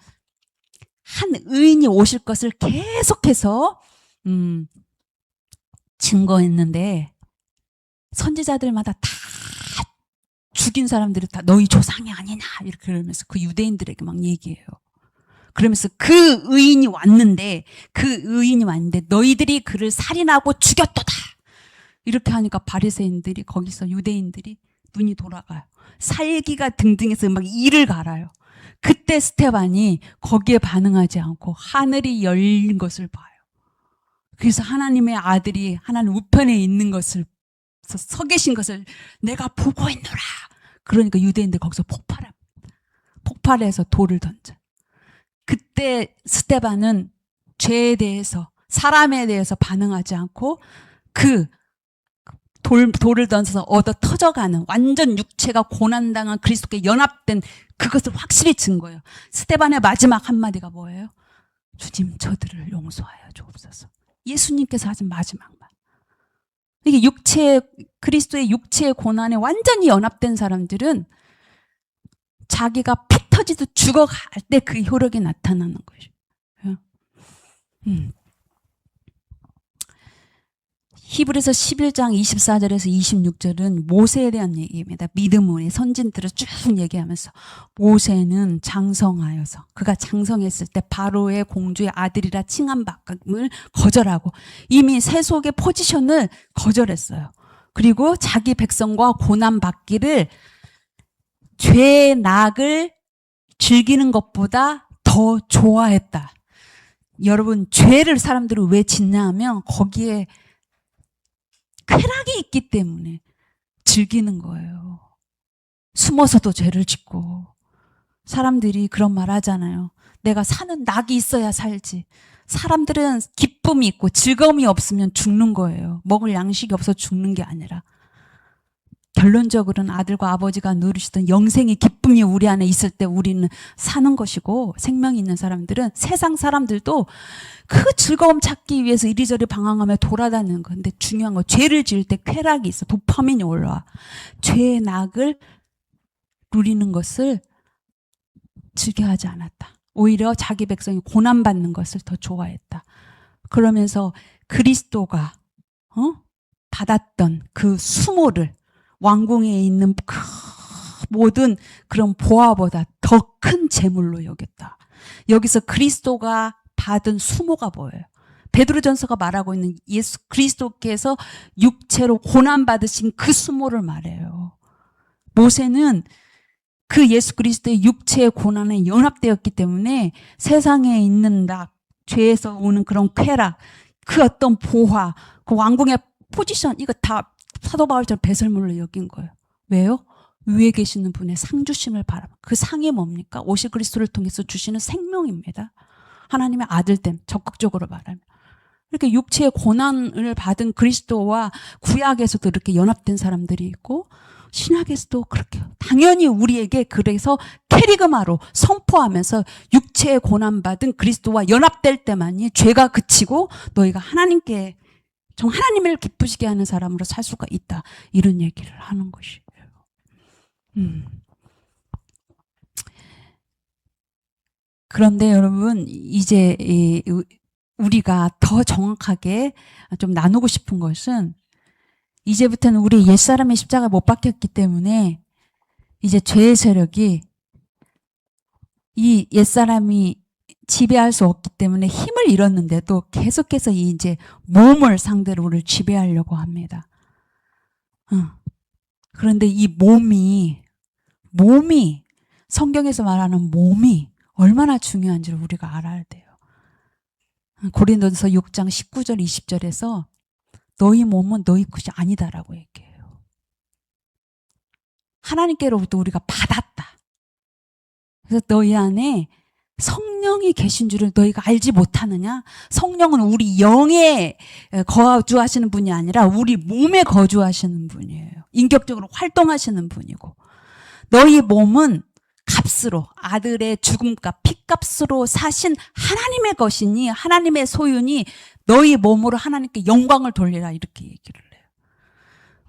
한 의인이 오실 것을 계속해서 증거했는데, 선지자들마다 다 죽인 사람들이 다 너희 조상이 아니냐 이렇게 그러면서 그 유대인들에게 막 얘기해요. 그러면서 그 의인이 왔는데 너희들이 그를 살인하고 죽였도다 이렇게 하니까 바리새인들이, 거기서 유대인들이 눈이 돌아가요. 살기가 등등해서 막 이를 갈아요. 그때 스테반이 거기에 반응하지 않고 하늘이 열린 것을 봐요. 그래서 하나님의 아들이 하나님 우편에 있는 것을, 서 계신 것을 내가 보고 있노라. 그러니까 유대인들 거기서 폭발해서 돌을 던져. 그때 스테반은 죄에 대해서, 사람에 대해서 반응하지 않고 그 돌을 던져서 얻어 터져가는, 완전 육체가 고난당한 그리스도께 연합된 그것을 확실히 증거해요. 스테반의 마지막 한마디가 뭐예요? 주님, 저들을 용서하여 주옵소서. 예수님께서 하신 마지막 말. 이게 그리스도의 육체의 고난에 완전히 연합된 사람들은 자기가 피 터지듯 죽어갈 때 그 효력이 나타나는 것이에요. 히브리서 11장 24절에서 26절은 모세에 대한 얘기입니다. 믿음의 선진들을 쭉 얘기하면서, 모세는 장성하여서, 그가 장성했을 때 바로의 공주의 아들이라 칭함받음을 거절하고 이미 세속의 포지션을 거절했어요. 그리고 자기 백성과 고난받기를, 죄의 낙을 즐기는 것보다 더 좋아했다. 여러분, 죄를 사람들은 왜 짓냐 하면 거기에 쾌락이 있기 때문에 즐기는 거예요. 숨어서도 죄를 짓고. 사람들이 그런 말 하잖아요. 내가 사는 낙이 있어야 살지. 사람들은 기쁨이 있고 즐거움이 없으면 죽는 거예요. 먹을 양식이 없어 죽는 게 아니라. 결론적으로는 아들과 아버지가 누리시던 영생의 기쁨이 우리 안에 있을 때 우리는 사는 것이고, 생명이 있는 사람들은, 세상 사람들도 그 즐거움 찾기 위해서 이리저리 방황하며 돌아다니는 건데, 중요한 건 죄를 지을 때 쾌락이 있어. 도파민이 올라와. 죄의 낙을 누리는 것을 즐겨하지 않았다. 오히려 자기 백성이 고난받는 것을 더 좋아했다. 그러면서 그리스도가 받았던 그 수모를, 왕궁에 있는 그 모든 그런 보화보다 더 큰 재물로 여겼다. 여기서 그리스도가 받은 수모가 뭐예요? 베드로전서가 말하고 있는 예수 그리스도께서 육체로 고난받으신 그 수모를 말해요. 모세는 그 예수 그리스도의 육체의 고난에 연합되었기 때문에 세상에 있는 낙, 죄에서 오는 그런 쾌락, 그 어떤 보화, 그 왕궁의 포지션, 이거 다 사도 바울처럼 배설물로 여긴 거예요. 왜요? 위에 계시는 분의 상주심을 바라봐. 그 상이 뭡니까? 오실 그리스도를 통해서 주시는 생명입니다. 하나님의 아들됨, 적극적으로 말하면. 이렇게 육체의 고난을 받은 그리스도와 구약에서도 이렇게 연합된 사람들이 있고, 신약에서도 그렇게, 당연히 우리에게 그래서 캐리그마로 선포하면서 육체의 고난받은 그리스도와 연합될 때만이 죄가 그치고 너희가 하나님께, 하나님을 기쁘시게 하는 사람으로 살 수가 있다. 이런 얘기를 하는 것이에요. 그런데 여러분, 이제 우리가 더 정확하게 좀 나누고 싶은 것은, 이제부터는 우리 옛사람의 십자가 못 박혔기 때문에 이제 죄의 세력이, 이 옛사람이 지배할 수 없기 때문에 힘을 잃었는데도 계속해서 이제 몸을 상대로 우리를 지배하려고 합니다. 그런데 이 몸이 성경에서 말하는 몸이 얼마나 중요한지를 우리가 알아야 돼요. 고린도서 6장 19절 20절에서 너희 몸은 너희 것이 아니다라고 얘기해요. 하나님께로부터 우리가 받았다. 그래서 너희 안에 성령이 계신 줄을 너희가 알지 못하느냐? 성령은 우리 영에 거주하시는 분이 아니라 우리 몸에 거주하시는 분이에요. 인격적으로 활동하시는 분이고, 너희 몸은 값으로, 아들의 죽음값, 피값으로 사신 하나님의 것이니, 하나님의 소유니 너희 몸으로 하나님께 영광을 돌리라, 이렇게 얘기를 해요.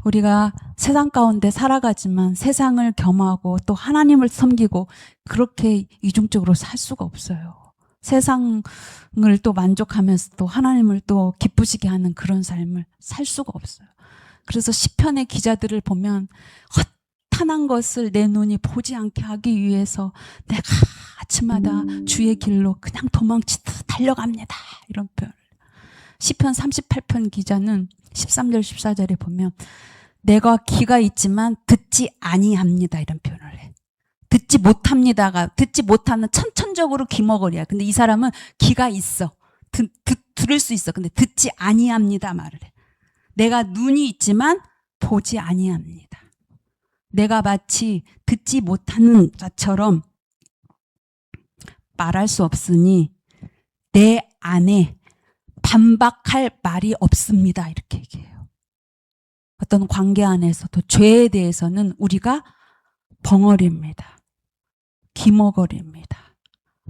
우리가 세상 가운데 살아가지만 세상을 겸하고 또 하나님을 섬기고 그렇게 이중적으로 살 수가 없어요. 세상을 또 만족하면서 또 하나님을 또 기쁘시게 하는 그런 삶을 살 수가 없어요. 그래서 시편의 기자들을 보면 허탄한 것을 내 눈이 보지 않게 하기 위해서 내가 아침마다 주의 길로 그냥 도망치듯 달려갑니다, 이런 표현을. 시편 38편 기자는 13절 14절에 보면 내가 귀가 있지만 듣지 아니합니다, 이런 표현을 해. 듣지 못합니다가, 듣지 못하는 천천적으로 귀머거리야. 근데 이 사람은 귀가 있어. 들을 수 있어. 근데 듣지 아니합니다 말을 해. 내가 눈이 있지만 보지 아니합니다. 내가 마치 듣지 못하는 자처럼 말할 수 없으니 내 안에 반박할 말이 없습니다, 이렇게 얘기해요. 어떤 관계 안에서도 죄에 대해서는 우리가 벙어리입니다. 기머거리입니다.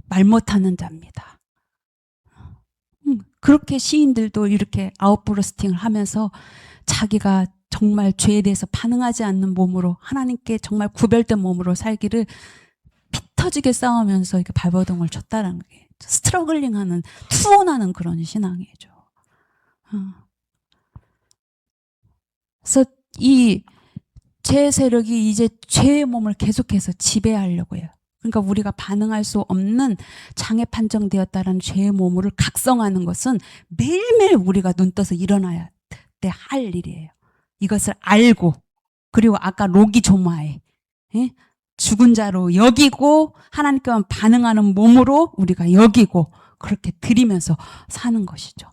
말 못하는 자입니다. 그렇게 시인들도 이렇게 아웃브러스팅을 하면서 자기가 정말 죄에 대해서 반응하지 않는 몸으로, 하나님께 정말 구별된 몸으로 살기를 피 터지게 싸우면서 이렇게 발버둥을 쳤다는 게 스트러글링하는, 투혼하는 그런 신앙이죠. 그래서 이 죄 세력이 이제 죄의 몸을 계속해서 지배하려고 해요. 그러니까 우리가 반응할 수 없는 장애 판정되었다라는 죄의 몸을 각성하는 것은 매일매일 우리가 눈 떠서 일어나야 때 할 일이에요. 이것을 알고, 그리고 아까 로기조마에 죽은 자로 여기고 하나님께만 반응하는 몸으로 우리가 여기고 그렇게 드리면서 사는 것이죠.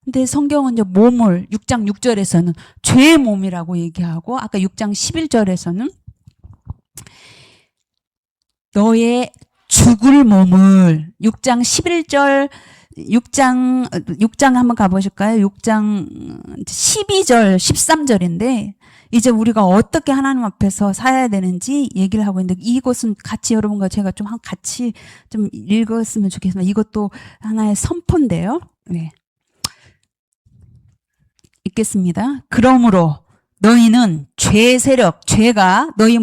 근데 성경은 이제 몸을 6장 6절에서는 죄의 몸이라고 얘기하고, 아까 6장 11절에서는 너의 죽을 몸을, 6장 11절, 6장 한번 가보실까요? 6장 12절, 13절인데, 이제 우리가 어떻게 하나님 앞에서 살아야 되는지 얘기를 하고 있는데, 이것은 같이 여러분과 제가 좀 같이 좀 읽었으면 좋겠습니다. 이것도 하나의 선포인데요. 네. 읽겠습니다. 그러므로 너희는 죄의 세력, 죄가 너희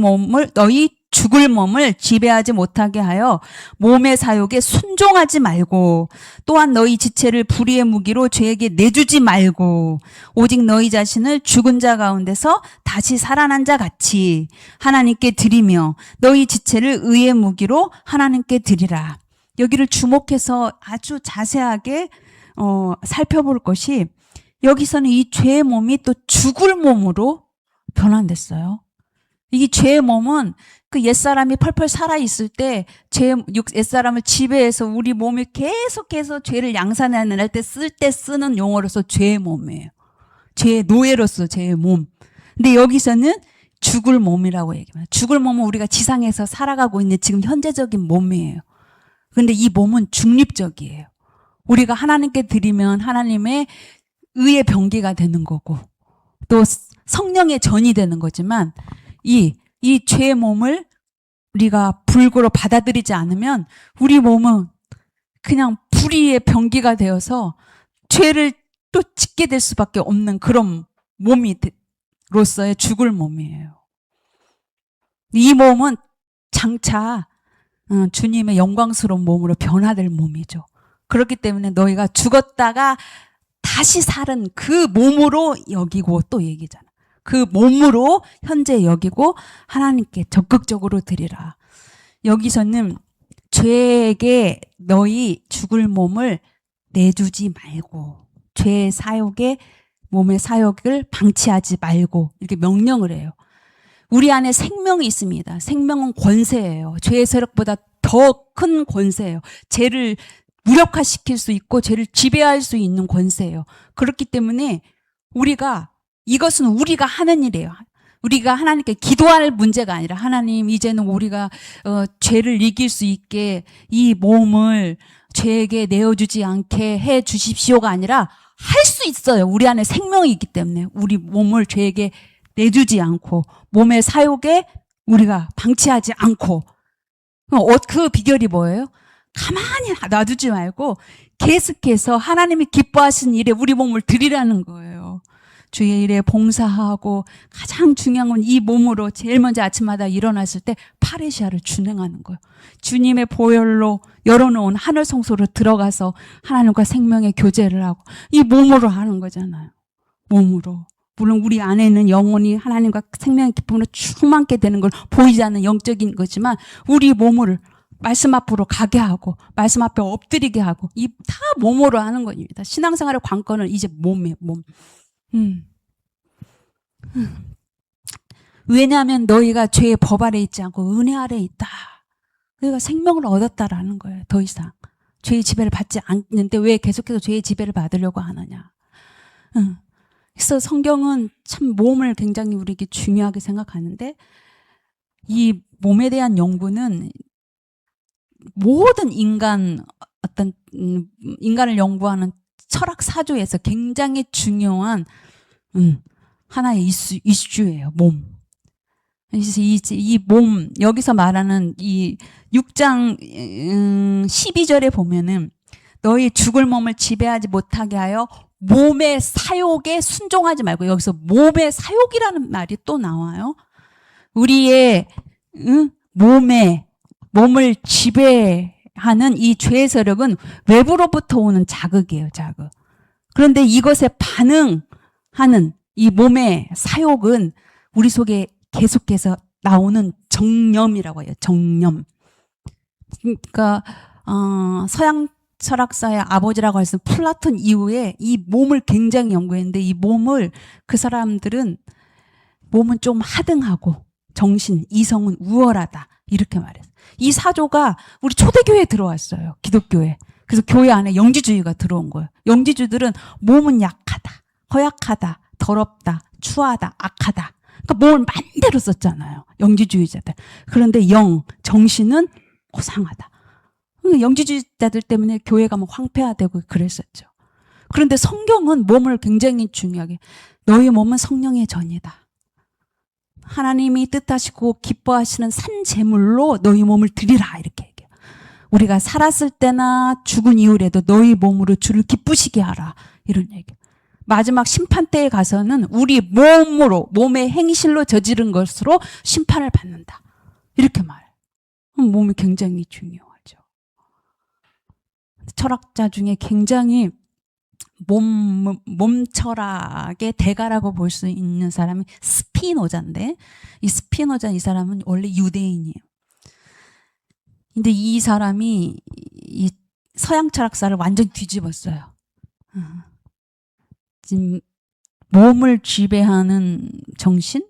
죽을 몸을 지배하지 못하게 하여 몸의 사욕에 순종하지 말고, 또한 너희 지체를 불의의 무기로 죄에게 내주지 말고, 오직 너희 자신을 죽은 자 가운데서 다시 살아난 자 같이 하나님께 드리며 너희 지체를 의의 무기로 하나님께 드리라. 여기를 주목해서 아주 자세하게 살펴볼 것이, 여기서는 이 죄의 몸이 또 죽을 몸으로 변환됐어요. 이 죄의 몸은 그 옛사람이 펄펄 살아있을 때 옛사람을 지배해서 우리 몸이 계속해서 죄를 양산하는 할 때 쓰는 용어로서 죄의 몸이에요. 죄의 노예로서 죄의 몸. 근데 여기서는 죽을 몸이라고 얘기합니다. 죽을 몸은 우리가 지상에서 살아가고 있는 지금 현재적인 몸이에요. 그런데 이 몸은 중립적이에요. 우리가 하나님께 드리면 하나님의 의의 병기가 되는 거고, 또 성령의 전이 되는 거지만, 이 죄의 몸을 우리가 불구로 받아들이지 않으면 우리 몸은 그냥 불의의 병기가 되어서 죄를 또 짓게 될 수밖에 없는 그런 몸으로서의 죽을 몸이에요. 이 몸은 장차 주님의 영광스러운 몸으로 변화될 몸이죠. 그렇기 때문에 너희가 죽었다가 다시 살은 그 몸으로 여기고, 또 얘기잖아. 그 몸으로 현재 여기고 하나님께 적극적으로 드리라. 여기서는 죄에게 너희 죽을 몸을 내주지 말고, 죄의 사욕에, 몸의 사욕을 방치하지 말고, 이렇게 명령을 해요. 우리 안에 생명이 있습니다. 생명은 권세예요. 죄의 세력보다 더 큰 권세예요. 죄를 무력화시킬 수 있고 죄를 지배할 수 있는 권세예요. 그렇기 때문에 이것은 우리가 하는 일이에요. 우리가 하나님께 기도할 문제가 아니라 하나님 이제는 우리가 죄를 이길 수 있게 이 몸을 죄에게 내어주지 않게 해 주십시오가 아니라 할 수 있어요. 우리 안에 생명이 있기 때문에 우리 몸을 죄에게 내주지 않고 몸의 사욕에 우리가 방치하지 않고 그 비결이 뭐예요? 가만히 놔두지 말고 계속해서 하나님이 기뻐하시는 일에 우리 몸을 드리라는 거예요. 주의 일에 봉사하고 가장 중요한 건 이 몸으로 제일 먼저 아침마다 일어났을 때 파레시아를 준행하는 거예요. 주님의 보혈로 열어놓은 하늘 성소로 들어가서 하나님과 생명의 교제를 하고 이 몸으로 하는 거잖아요. 몸으로. 물론 우리 안에는 영혼이 하나님과 생명의 기쁨으로 충만케 되는 걸 보이지 않는 영적인 거지만 우리 몸을 말씀 앞으로 가게 하고 말씀 앞에 엎드리게 하고 이 다 몸으로 하는 겁니다. 신앙생활의 관건은 이제 몸이에요. 몸. 왜냐하면 너희가 죄의 법 아래 있지 않고 은혜 아래 있다. 너희가 생명을 얻었다라는 거예요. 더 이상 죄의 지배를 받지 않는데 왜 계속해서 죄의 지배를 받으려고 하느냐. 그래서 성경은 참 몸을 굉장히 우리에게 중요하게 생각하는데 이 몸에 대한 연구는 모든 인간을 연구하는 철학 사조에서 굉장히 중요한 하나의 이슈예요. 몸. 그래서 이 몸, 여기서 말하는 이 6장 12절에 보면은 너희 죽을 몸을 지배하지 못하게 하여 몸의 사욕에 순종하지 말고, 여기서 몸의 사욕이라는 말이 또 나와요. 우리의 몸을 지배하는 이 죄의 세력은 외부로부터 오는 자극이에요. 자극. 그런데 이것에 반응하는 이 몸의 사욕은 우리 속에 계속해서 나오는 정념이라고 해요. 정념. 그러니까 서양 철학사의 아버지라고 할 수 있는 플라톤 이후에 이 몸을 굉장히 연구했는데 이 몸을 그 사람들은 몸은 좀 하등하고 정신, 이성은 우월하다 이렇게 말했어요. 이 사조가 우리 초대교회에 들어왔어요. 기독교에. 그래서 교회 안에 영지주의가 들어온 거예요. 영지주들은 몸은 약하다, 허약하다, 더럽다, 추하다, 악하다. 그러니까 몸을 만대로 썼잖아요. 영지주의자들. 그런데 정신은 고상하다. 영지주의자들 때문에 교회가 막 황폐화되고 그랬었죠. 그런데 성경은 몸을 굉장히 중요하게 너희 몸은 성령의 전이다. 하나님이 뜻하시고 기뻐하시는 산 제물로 너희 몸을 드리라 이렇게 얘기해요. 우리가 살았을 때나 죽은 이후에도 너희 몸으로 주를 기쁘시게 하라 이런 얘기예요. 마지막 심판 때에 가서는 우리 몸의 행실로 저지른 것으로 심판을 받는다 이렇게 말해요. 몸이 굉장히 중요하죠. 철학자 중에 굉장히 몸 철학의 대가라고 볼 수 있는 사람이 스피노자인데, 이 스피노자 이 사람은 원래 유대인이에요. 근데 이 사람이 이 서양 철학사를 완전히 뒤집었어요. 지금 몸을 지배하는 정신,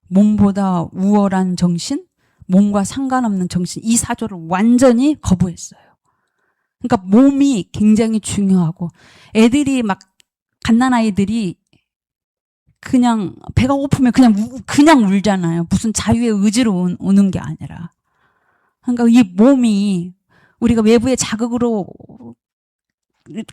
몸보다 우월한 정신, 몸과 상관없는 정신, 이 사조를 완전히 거부했어요. 그러니까 몸이 굉장히 중요하고 애들이 막 갓난아이들이 그냥 배가 고프면 그냥 울잖아요. 무슨 자유의 의지로 우는 게 아니라. 그러니까 이 몸이 우리가 외부의 자극으로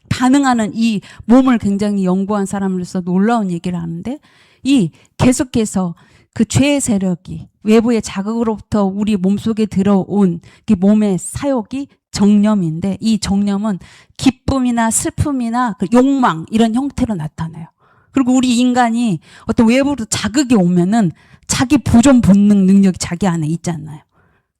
반응하는 이 몸을 굉장히 연구한 사람으로서 놀라운 얘기를 하는데 이 계속해서 그 죄의 세력이 외부의 자극으로부터 우리 몸속에 들어온 그 몸의 사욕이 정념인데 이 정념은 기쁨이나 슬픔이나 그 욕망 이런 형태로 나타나요. 그리고 우리 인간이 어떤 외부로 자극이 오면은 자기 보존 본능 능력이 자기 안에 있잖아요.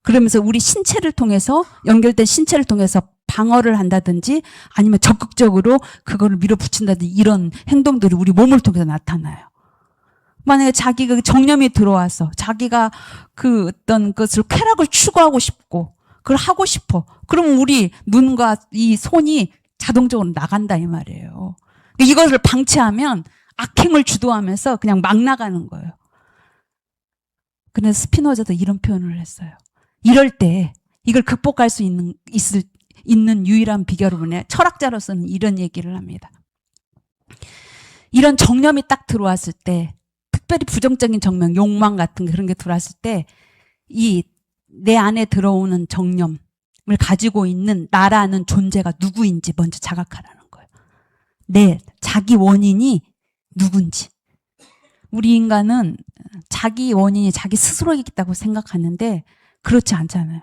그러면서 우리 신체를 통해서 연결된 신체를 통해서 방어를 한다든지 아니면 적극적으로 그거를 밀어붙인다든지 이런 행동들이 우리 몸을 통해서 나타나요. 만약에 자기가 정념이 들어와서 자기가 그 어떤 것을 쾌락을 추구하고 싶고 그걸 하고 싶어. 그러면 우리 눈과 이 손이 자동적으로 나간다 이 말이에요. 이것을 방치하면 악행을 주도하면서 그냥 막 나가는 거예요. 그래서 스피노자도 이런 표현을 했어요. 이럴 때 이걸 극복할 수 있는 유일한 비결은 뭐냐? 철학자로서는 이런 얘기를 합니다. 이런 정념이 딱 들어왔을 때 특별히 부정적인 정명, 욕망 같은 그런 게 들어왔을 때 이 내 안에 들어오는 정념을 가지고 있는 나라는 존재가 누구인지 먼저 자각하라는 거예요. 내 자기 원인이 누군지. 우리 인간은 자기 원인이 자기 스스로 있다고 생각하는데 그렇지 않잖아요.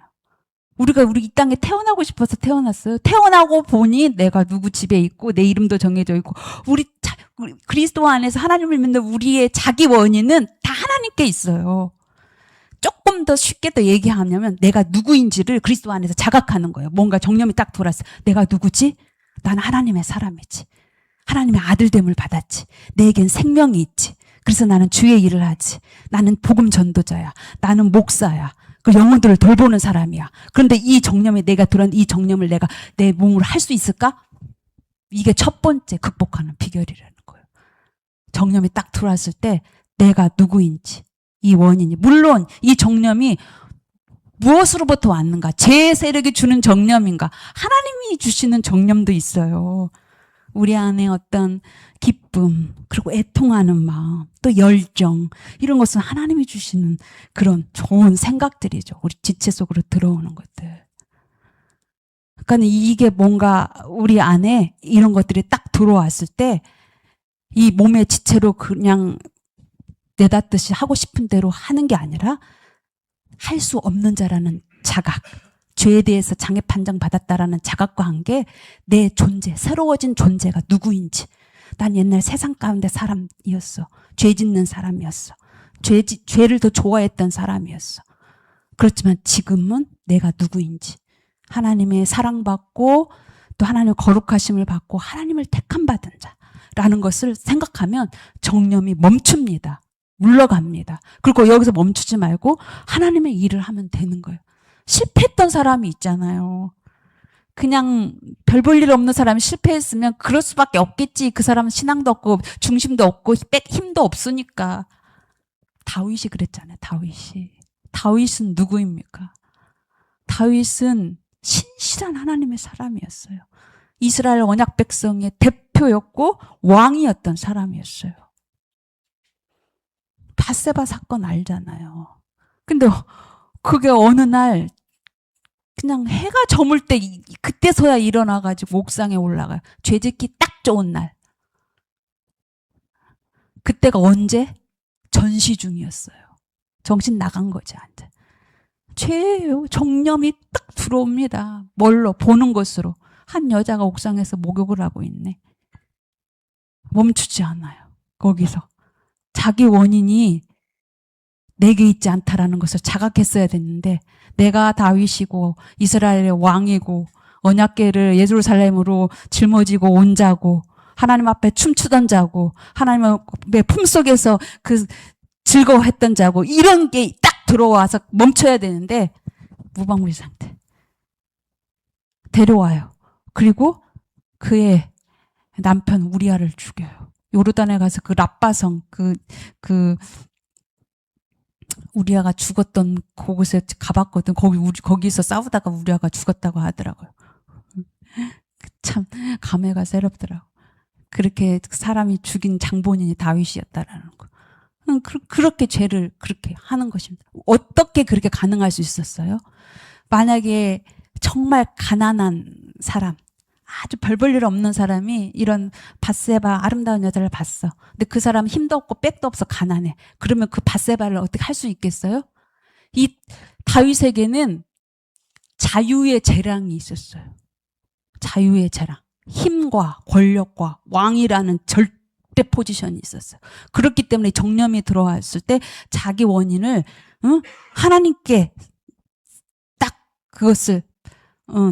우리 이 땅에 태어나고 싶어서 태어났어요. 태어나고 보니 내가 누구 집에 있고 내 이름도 정해져 있고 우리 그리스도 안에서 하나님을 믿는 우리의 자기 원인은 다 하나님께 있어요. 조금 더 쉽게 더 얘기하냐면 내가 누구인지를 그리스도 안에서 자각하는 거예요. 뭔가 정념이 딱 돌았어. 내가 누구지? 나는 하나님의 사람이지. 하나님의 아들됨을 받았지. 내겐 생명이 있지. 그래서 나는 주의 일을 하지. 나는 복음 전도자야. 나는 목사야. 그 영혼들을 돌보는 사람이야. 그런데 이 정념이 내가 들었는데 이 정념을 내가 내 몸으로 할 수 있을까? 이게 첫 번째 극복하는 비결이라는 거예요. 정념이 딱 들어왔을 때 내가 누구인지 이 원인이 물론 이 정념이 무엇으로부터 왔는가? 제 세력이 주는 정념인가? 하나님이 주시는 정념도 있어요. 우리 안에 어떤 기쁨, 그리고 애통하는 마음, 또 열정 이런 것은 하나님이 주시는 그런 좋은 생각들이죠. 우리 지체 속으로 들어오는 것들. 그러니까 이게 뭔가 우리 안에 이런 것들이 딱 들어왔을 때 이 몸의 지체로 그냥 내닫듯이 하고 싶은 대로 하는 게 아니라 할 수 없는 자라는 자각, 죄에 대해서 장애 판정 받았다라는 자각과 함께 내 존재, 새로워진 존재가 누구인지. 난 옛날 세상 가운데 사람이었어. 죄 짓는 사람이었어. 죄를 더 좋아했던 사람이었어. 그렇지만 지금은 내가 누구인지. 하나님의 사랑받고 또 하나님의 거룩하심을 받고 하나님을 택함 받은 자라는 것을 생각하면 정념이 멈춥니다. 물러갑니다. 그리고 여기서 멈추지 말고 하나님의 일을 하면 되는 거예요. 실패했던 사람이 있잖아요. 그냥 별 볼 일 없는 사람이 실패했으면 그럴 수밖에 없겠지. 그 사람은 신앙도 없고 중심도 없고 힘도 없으니까. 다윗이 그랬잖아요. 다윗은 누구입니까? 다윗은 신실한 하나님의 사람이었어요. 이스라엘 언약 백성의 대표였고 왕이었던 사람이었어요. 밧세바 사건 알잖아요. 근데 그게 어느 날 그냥 해가 저물 때 그때서야 일어나가지고 옥상에 올라가요. 죄 짓기 딱 좋은 날. 그때가 언제? 전시 중이었어요. 정신 나간 거지. 죄예요. 정념이 딱 들어옵니다. 뭘로? 보는 것으로. 한 여자가 옥상에서 목욕을 하고 있네. 멈추지 않아요. 거기서. 자기 원인이 내게 있지 않다라는 것을 자각했어야 됐는데 내가 다윗이고 이스라엘의 왕이고 언약궤를 예루살렘으로 짊어지고 온 자고 하나님 앞에 춤추던 자고 하나님의 품속에서 그 즐거워했던 자고 이런 게 딱 들어와서 멈춰야 되는데 무방비 상태. 데려와요. 그리고 그의 남편 우리아를 죽여요. 요르단에 가서 그 랍바성 우리아가 죽었던 그곳에 가봤거든. 거기서 싸우다가 우리아가 죽었다고 하더라고요. 참 감회가 새롭더라고. 그렇게 사람이 죽인 장본인이 다윗이었다라는 거. 그렇게 죄를 그렇게 하는 것입니다. 어떻게 그렇게 가능할 수 있었어요? 만약에 정말 가난한 사람, 아주 별 볼 일 없는 사람이 이런 밧세바 아름다운 여자를 봤어. 근데 그 사람 힘도 없고 백도 없어 가난해. 그러면 그 밧세바를 어떻게 할 수 있겠어요? 이 다윗에게는 자유의 재량이 있었어요. 자유의 재량. 힘과 권력과 왕이라는 절대 포지션이 있었어요. 그렇기 때문에 정념이 들어왔을 때 자기 원인을 하나님께 딱 그것을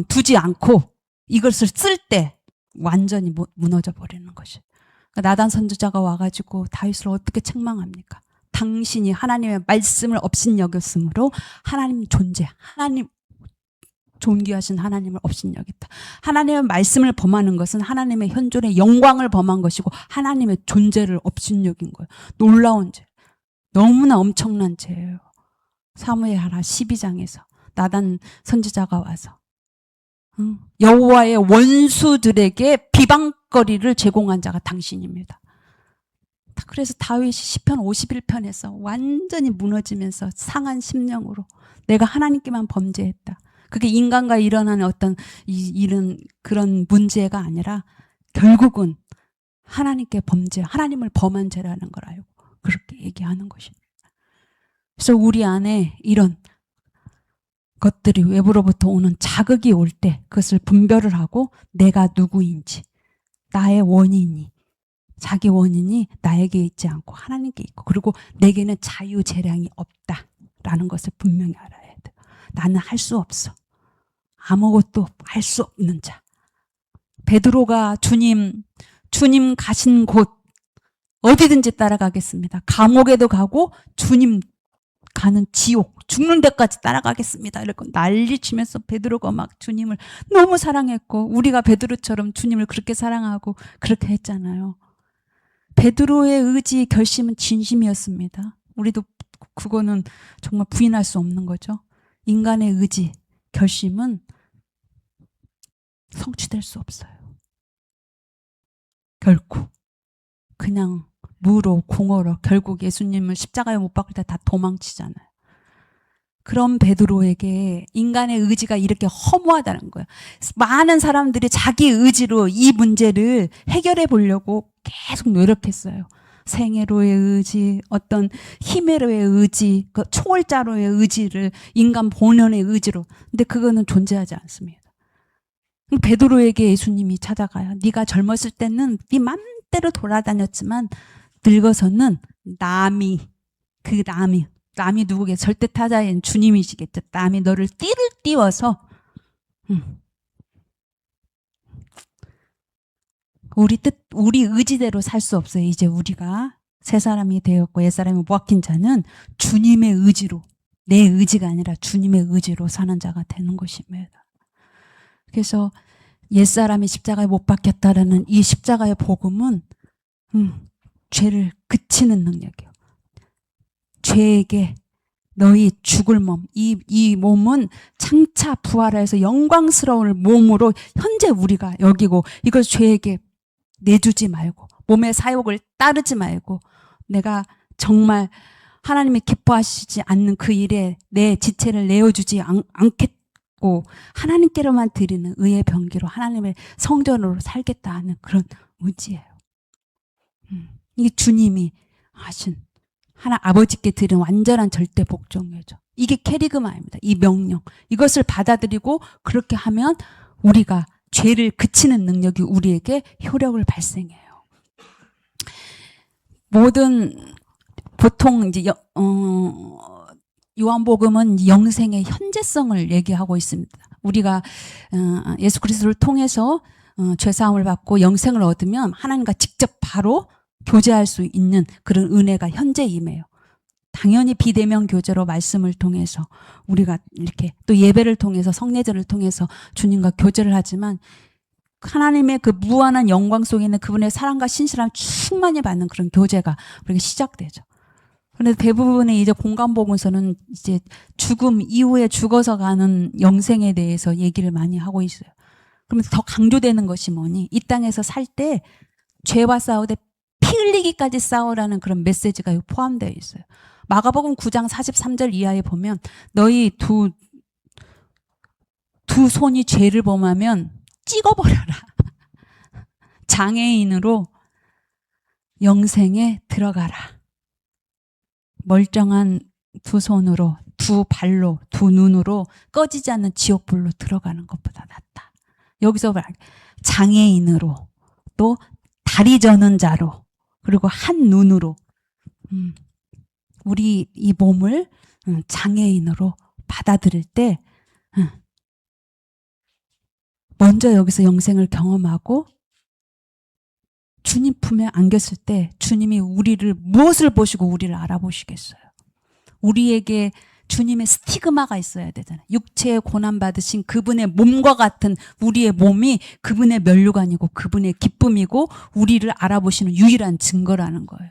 두지 않고 이것을 쓸 때 완전히 무너져 버리는 것이. 그러니까 나단 선지자가 와가지고 다윗을 어떻게 책망합니까? 당신이 하나님의 말씀을 업신여겼으므로 하나님 존재, 하나님 존귀하신 하나님을 업신여겼다. 하나님의 말씀을 범하는 것은 하나님의 현존의 영광을 범한 것이고 하나님의 존재를 업신여긴 거예요. 놀라운 죄. 너무나 엄청난 죄예요. 사무엘하 12장에서 나단 선지자가 와서 여호와의 원수들에게 비방거리를 제공한 자가 당신입니다. 그래서 다윗이 시편 51편에서 완전히 무너지면서 상한 심령으로 내가 하나님께만 범죄했다. 그게 인간과 일어나는 어떤 이런 그런 문제가 아니라 결국은 하나님께 범죄, 하나님을 범한 죄라는 걸 알고 그렇게 얘기하는 것입니다. 그래서 우리 안에 이런 것들이 외부로부터 오는 자극이 올 때 그것을 분별을 하고 내가 누구인지, 나의 원인이, 자기 원인이 나에게 있지 않고 하나님께 있고, 그리고 내게는 자유재량이 없다라는 것을 분명히 알아야 돼. 나는 할 수 없어. 아무것도 할 수 없는 자. 베드로가 주님 가신 곳 어디든지 따라가겠습니다. 감옥에도 가고 주님 가는 지옥, 죽는 데까지 따라가겠습니다. 이렇게 난리치면서 베드로가 막 주님을 너무 사랑했고, 우리가 베드로처럼 주님을 그렇게 사랑하고 그렇게 했잖아요. 베드로의 의지, 결심은 진심이었습니다. 우리도 그거는 정말 부인할 수 없는 거죠. 인간의 의지, 결심은 성취될 수 없어요. 결코. 그냥 무로, 공허로 결국 예수님을 십자가에 못 박을 때 다 도망치잖아요. 그런 베드로에게 인간의 의지가 이렇게 허무하다는 거예요. 많은 사람들이 자기 의지로 이 문제를 해결해 보려고 계속 노력했어요. 생애로의 의지, 어떤 힘애로의 의지, 그 초월자로의 의지를 인간 본연의 의지로. 근데 그거는 존재하지 않습니다. 베드로에게 예수님이 찾아가요. 네가 젊었을 때는 네 맘대로 돌아다녔지만 늙어서는 남이 누구게 절대 타자인 주님이시겠죠. 남이 너를 띠를 띄워서 우리 의지대로 살 수 없어요. 이제 우리가 새 사람이 되었고 옛 사람이 못 박힌 자는 주님의 의지로, 내 의지가 아니라 주님의 의지로 사는 자가 되는 것입니다. 그래서 옛사람이 십자가에 못 박혔다라는 이 십자가의 복음은 죄를 그치는 능력이에요. 죄에게 너희 죽을 몸, 이 몸은 장차 부활해서 영광스러운 몸으로 현재 우리가 여기고, 이걸 죄에게 내주지 말고, 몸의 사욕을 따르지 말고, 내가 정말 하나님이 기뻐하시지 않는 그 일에 내 지체를 내어주지 않겠고 하나님께로만 드리는 의의 병기로 하나님의 성전으로 살겠다 하는 그런 의지예요. 이게 주님이 하신, 아버지께 드린 완전한 절대 복종이죠. 이게 캐리그마입니다. 이 명령. 이것을 받아들이고 그렇게 하면 우리가 죄를 그치는 능력이 우리에게 효력을 발생해요. 보통 이제 요한복음은 영생의 현재성을 얘기하고 있습니다. 우리가 예수 그리스도를 통해서 죄사함을 받고 영생을 얻으면 하나님과 직접 바로 교제할 수 있는 그런 은혜가 현재 임해요. 당연히 비대면 교제로 말씀을 통해서 우리가 이렇게 또 예배를 통해서 성례제를 통해서 주님과 교제를 하지만 하나님의 그 무한한 영광 속에 있는 그분의 사랑과 신실함 충만히 받는 그런 교제가 우리가 시작되죠. 그런데 대부분의 이제 공간복음서는 이제 죽음 이후에 죽어서 가는 영생에 대해서 얘기를 많이 하고 있어요. 그러면서 더 강조되는 것이 뭐니? 이 땅에서 살 때 죄와 싸우되 피 흘리기까지 싸우라는 그런 메시지가 포함되어 있어요. 마가복음 9장 43절 이하에 보면 너희 두 손이 죄를 범하면 찍어버려라. 장애인으로 영생에 들어가라. 멀쩡한 두 손으로, 두 발로, 두 눈으로 꺼지지 않는 지옥불로 들어가는 것보다 낫다. 여기서 장애인으로, 또 다리 저는 자로, 그리고 한 눈으로 우리 이 몸을 장애인으로 받아들일 때 먼저 여기서 영생을 경험하고 주님 품에 안겼을 때 주님이 우리를 무엇을 보시고 우리를 알아보시겠어요? 우리에게 주님의 스티그마가 있어야 되잖아요. 육체의 고난받으신 그분의 몸과 같은 우리의 몸이 그분의 면류관이고 그분의 기쁨이고 우리를 알아보시는 유일한 증거라는 거예요.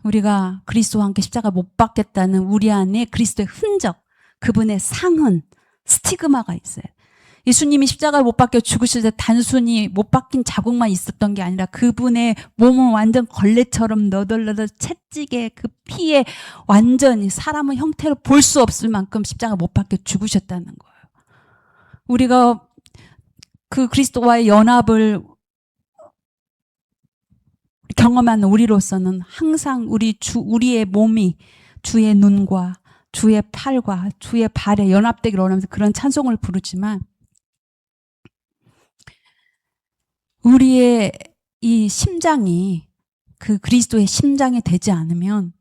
우리가 그리스도와 함께 십자가 못 박겠다는 우리 안에 그리스도의 흔적, 그분의 상흔, 스티그마가 있어요. 예수님이 십자가를 못 박혀 죽으실 때 단순히 못 박힌 자국만 있었던 게 아니라 그분의 몸은 완전 걸레처럼 너덜너덜 채찍에 그 피에 완전히 사람의 형태로 볼 수 없을 만큼 십자가 못 박혀 죽으셨다는 거예요. 우리가 그 그리스도와의 연합을 경험한 우리로서는 항상 우리의 몸이 주의 눈과 주의 팔과 주의 발에 연합되기를 원하면서 그런 찬송을 부르지만 우리의 이 심장이 그 그리스도의 심장이 되지 않으면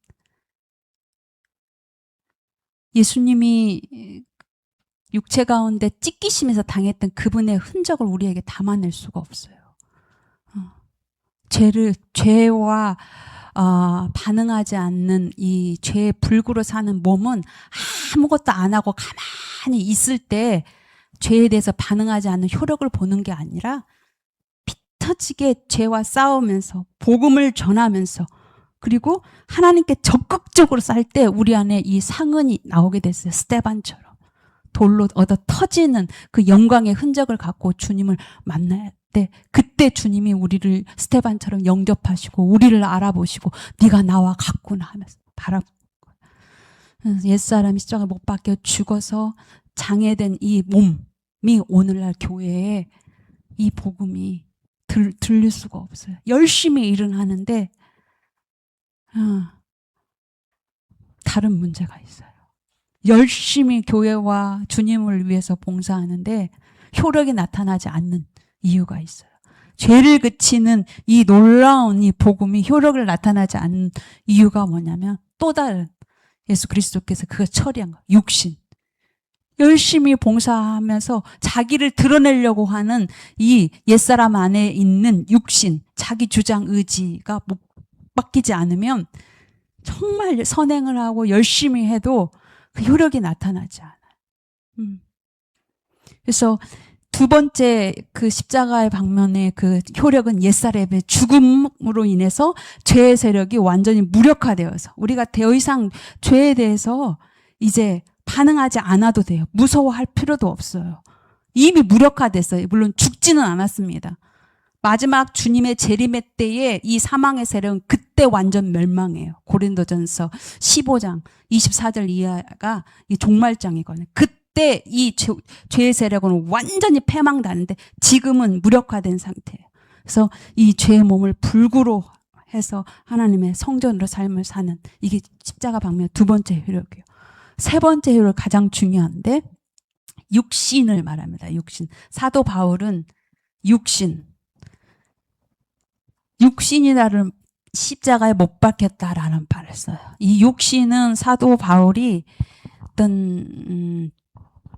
예수님이 육체 가운데 찢기심에서 당했던 그분의 흔적을 우리에게 담아낼 수가 없어요. 죄와 반응하지 않는 이 죄의 불구로 사는 몸은 아무것도 안 하고 가만히 있을 때 죄에 대해서 반응하지 않는 효력을 보는 게 아니라 피터지게 죄와 싸우면서 복음을 전하면서 그리고 하나님께 적극적으로 쌀 때 우리 안에 이 상흔이 나오게 됐어요. 스데반처럼 돌로 얻어 터지는 그 영광의 흔적을 갖고 주님을 만날 때 그때 주님이 우리를 스데반처럼 영접하시고 우리를 알아보시고 네가 나와 같구나 하면서 바라보는 거예요. 옛사람이 십자가 못 박혀 죽어서 장애된 이 몸이 오늘날 교회에 이 복음이 들릴 수가 없어요. 열심히 일은 하는데 다른 문제가 있어요. 열심히 교회와 주님을 위해서 봉사하는데 효력이 나타나지 않는 이유가 있어요. 죄를 그치는 이 놀라운 이 복음이 효력을 나타나지 않는 이유가 뭐냐면 또 다른 예수 그리스도께서 그걸 처리한 거예요. 육신. 열심히 봉사하면서 자기를 드러내려고 하는 이 옛사람 안에 있는 육신, 자기 주장 의지가 못 바뀌지 않으면 정말 선행을 하고 열심히 해도 그 효력이 나타나지 않아요. 그래서 두 번째 그 십자가의 방면의 그 효력은 옛사람의 죽음으로 인해서 죄의 세력이 완전히 무력화되어서 우리가 더 이상 죄에 대해서 이제 반응하지 않아도 돼요. 무서워할 필요도 없어요. 이미 무력화됐어요. 물론 죽지는 않았습니다. 마지막 주님의 재림의 때에 이 사망의 세력은 그때 완전 멸망해요. 고린도전서 15장 24절 이하가 이 종말장이거든요. 그때 이 죄의 세력은 완전히 패망다는데 지금은 무력화된 상태예요. 그래서 이 죄의 몸을 불구로 해서 하나님의 성전으로 삶을 사는 이게 십자가 방면 두 번째 효력이에요. 세 번째 효력 가장 중요한데 육신을 말합니다. 육신. 사도 바울은 육신이라를 십자가에 못 박혔다라는 말을 써요. 이 육신은 사도 바울이 어떤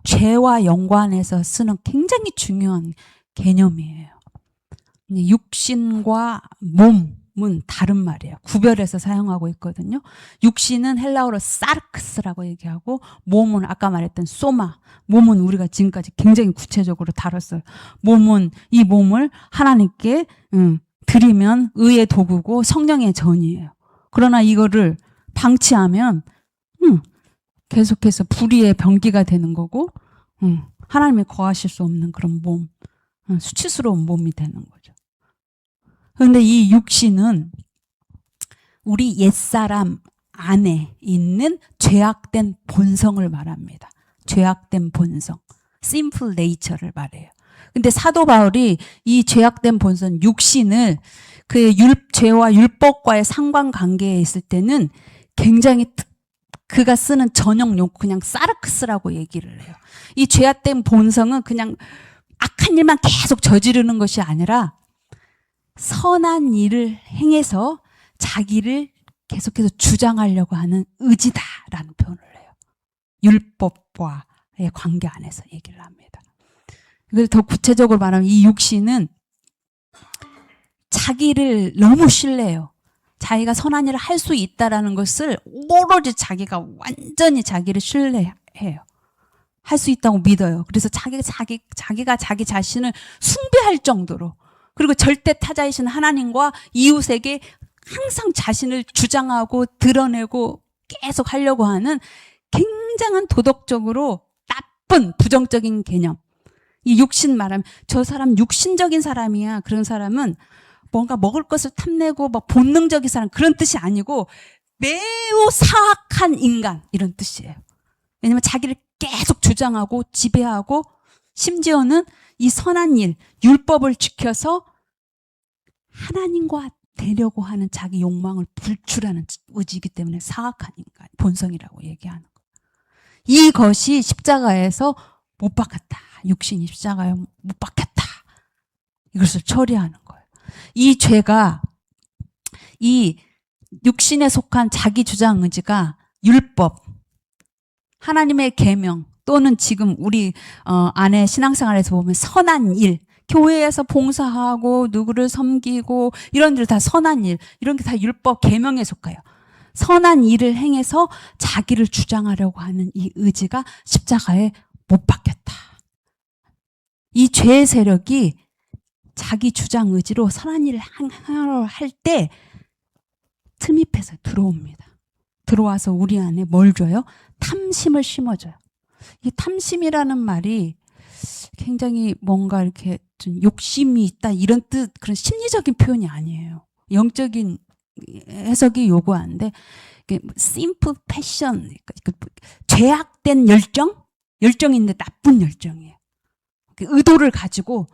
죄와 연관해서 쓰는 굉장히 중요한 개념이에요. 육신과 몸은 다른 말이에요. 구별해서 사용하고 있거든요. 육신은 헬라어로 사르크스라고 얘기하고 몸은 아까 말했던 소마. 몸은 우리가 지금까지 굉장히 구체적으로 다뤘어요. 이 몸을 하나님께 드리면 의의 도구고 성령의 전이에요. 그러나 이거를 방치하면 계속해서 불의의 병기가 되는 거고 하나님이 거하실 수 없는 그런 몸, 수치스러운 몸이 되는 거죠. 그런데 이 육신은 우리 옛사람 안에 있는 죄악된 본성을 말합니다. 죄악된 본성, sinful nature를 말해요. 근데 사도 바울이 이 죄악된 본성, 육신을 그 죄와 율법과의 상관관계에 있을 때는 굉장히 그가 쓰는 전용 용어 그냥 사르크스라고 얘기를 해요. 이 죄악된 본성은 그냥 악한 일만 계속 저지르는 것이 아니라 선한 일을 행해서 자기를 계속해서 주장하려고 하는 의지다라는 표현을 해요. 율법과의 관계 안에서 얘기를 합니다. 그래서 더 구체적으로 말하면 이 육신은 자기를 너무 신뢰해요. 자기가 선한 일을 할 수 있다라는 것을 오로지 자기가 완전히 자기를 신뢰해요. 할 수 있다고 믿어요. 그래서 자기가 자기 자신을 숭배할 정도로 그리고 절대 타자이신 하나님과 이웃에게 항상 자신을 주장하고 드러내고 계속 하려고 하는 굉장한 도덕적으로 나쁜 부정적인 개념. 이 육신 말하면 저 사람 육신적인 사람이야. 그런 사람은 뭔가 먹을 것을 탐내고 막 본능적인 사람 그런 뜻이 아니고 매우 사악한 인간 이런 뜻이에요. 왜냐하면 자기를 계속 주장하고 지배하고 심지어는 이 선한 일, 율법을 지켜서 하나님과 되려고 하는 자기 욕망을 불출하는 의지이기 때문에 사악한 인간, 본성이라고 얘기하는 거예요. 이것이 십자가에서 못 박혔다. 육신이 십자가에 못 박혔다. 이것을 처리하는 거예요. 이 죄가 이 육신에 속한 자기 주장 의지가 율법, 하나님의 계명 또는 지금 우리 안에 신앙생활에서 보면 선한 일, 교회에서 봉사하고 누구를 섬기고 이런 들 다 선한 일, 이런 게 다 율법 계명에 속해요. 선한 일을 행해서 자기를 주장하려고 하는 이 의지가 십자가에 못 박혔다. 이 죄의 세력이 자기 주장 의지로 선한 일을 하려 할 때 틈입해서 들어옵니다. 들어와서 우리 안에 뭘 줘요? 탐심을 심어줘요. 이 탐심이라는 말이 굉장히 뭔가 이렇게 좀 욕심이 있다 이런 뜻, 그런 심리적인 표현이 아니에요. 영적인 해석이 요구하는데 simple passion, 죄악된 열정인데 나쁜 열정이에요. 의도를 가지고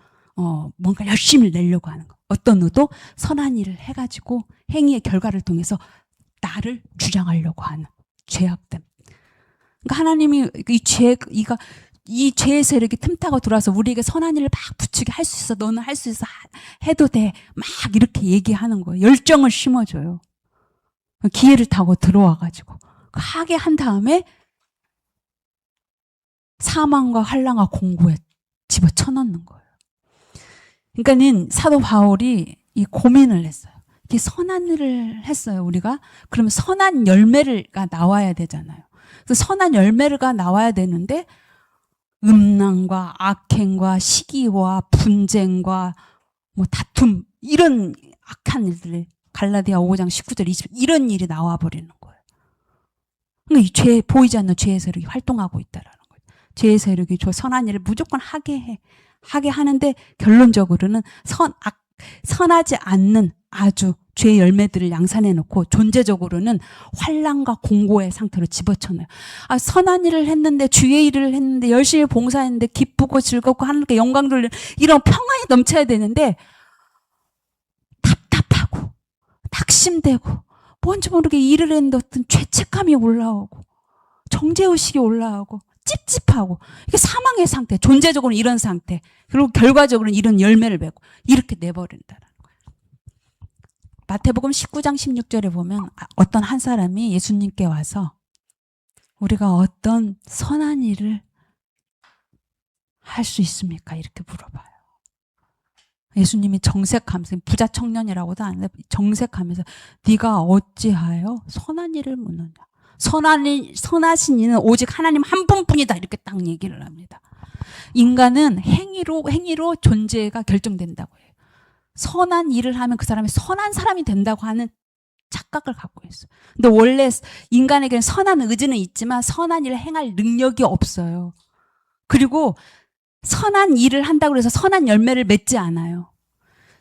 뭔가 열심히 내려고 하는 거. 어떤 의도? 선한 일을 해가지고 행위의 결과를 통해서 나를 주장하려고 하는 죄악됨. 그러니까 하나님이 이 죄의 세력이 틈타고 들어와서 우리에게 선한 일을 막 부추게 할 수 있어. 너는 할 수 있어. 해도 돼. 막 이렇게 얘기하는 거예요. 열정을 심어줘요. 기회를 타고 들어와가지고. 하게 한 다음에 사망과 환난과 공고에 집어쳐넣는 거예요. 그러니까는 사도 바울이 이 고민을 했어요. 이게 선한 일을 했어요, 우리가. 그러면 선한 열매가 나와야 되잖아요. 그래서 선한 열매가 나와야 되는데 음란과 악행과 시기와 분쟁과 뭐 다툼 이런 악한 일들 갈라디아 5장 19절 20절 이런 일이 나와 버리는 거예요. 그러니까 이 보이지 않는 죄의 세력이 활동하고 있다라는 거예요. 죄의 세력이 저 선한 일을 무조건 하게 하는데 결론적으로는 선하지 않는 아주 죄의 열매들을 양산해 놓고 존재적으로는 환난과 공고의 상태로 집어쳐넣어요. 선한 일을 했는데 주의 일을 했는데 열심히 봉사했는데 기쁘고 즐겁고 하나님께 영광 돌리는 이런 평안이 넘쳐야 되는데 답답하고 낙심되고 뭔지 모르게 일을 했는데 어떤 죄책감이 올라오고 정죄의식이 올라오고 찝찝하고 이게 사망의 상태, 존재적으로는 이런 상태, 그리고 결과적으로는 이런 열매를 맺고 이렇게 내버린다는 거예요. 마태복음 19장 16절에 보면 어떤 한 사람이 예수님께 와서 우리가 어떤 선한 일을 할 수 있습니까? 이렇게 물어봐요. 예수님이 정색하면서, 부자 청년이라고도 안 해, 정색하면서 네가 어찌하여 선한 일을 묻느냐. 선하신 이는 오직 하나님 한 분뿐이다. 이렇게 딱 얘기를 합니다. 인간은 행위로 존재가 결정된다고 해요. 선한 일을 하면 그 사람이 선한 사람이 된다고 하는 착각을 갖고 있어요. 근데 원래 인간에게는 선한 의지는 있지만 선한 일을 행할 능력이 없어요. 그리고 선한 일을 한다고 해서 선한 열매를 맺지 않아요.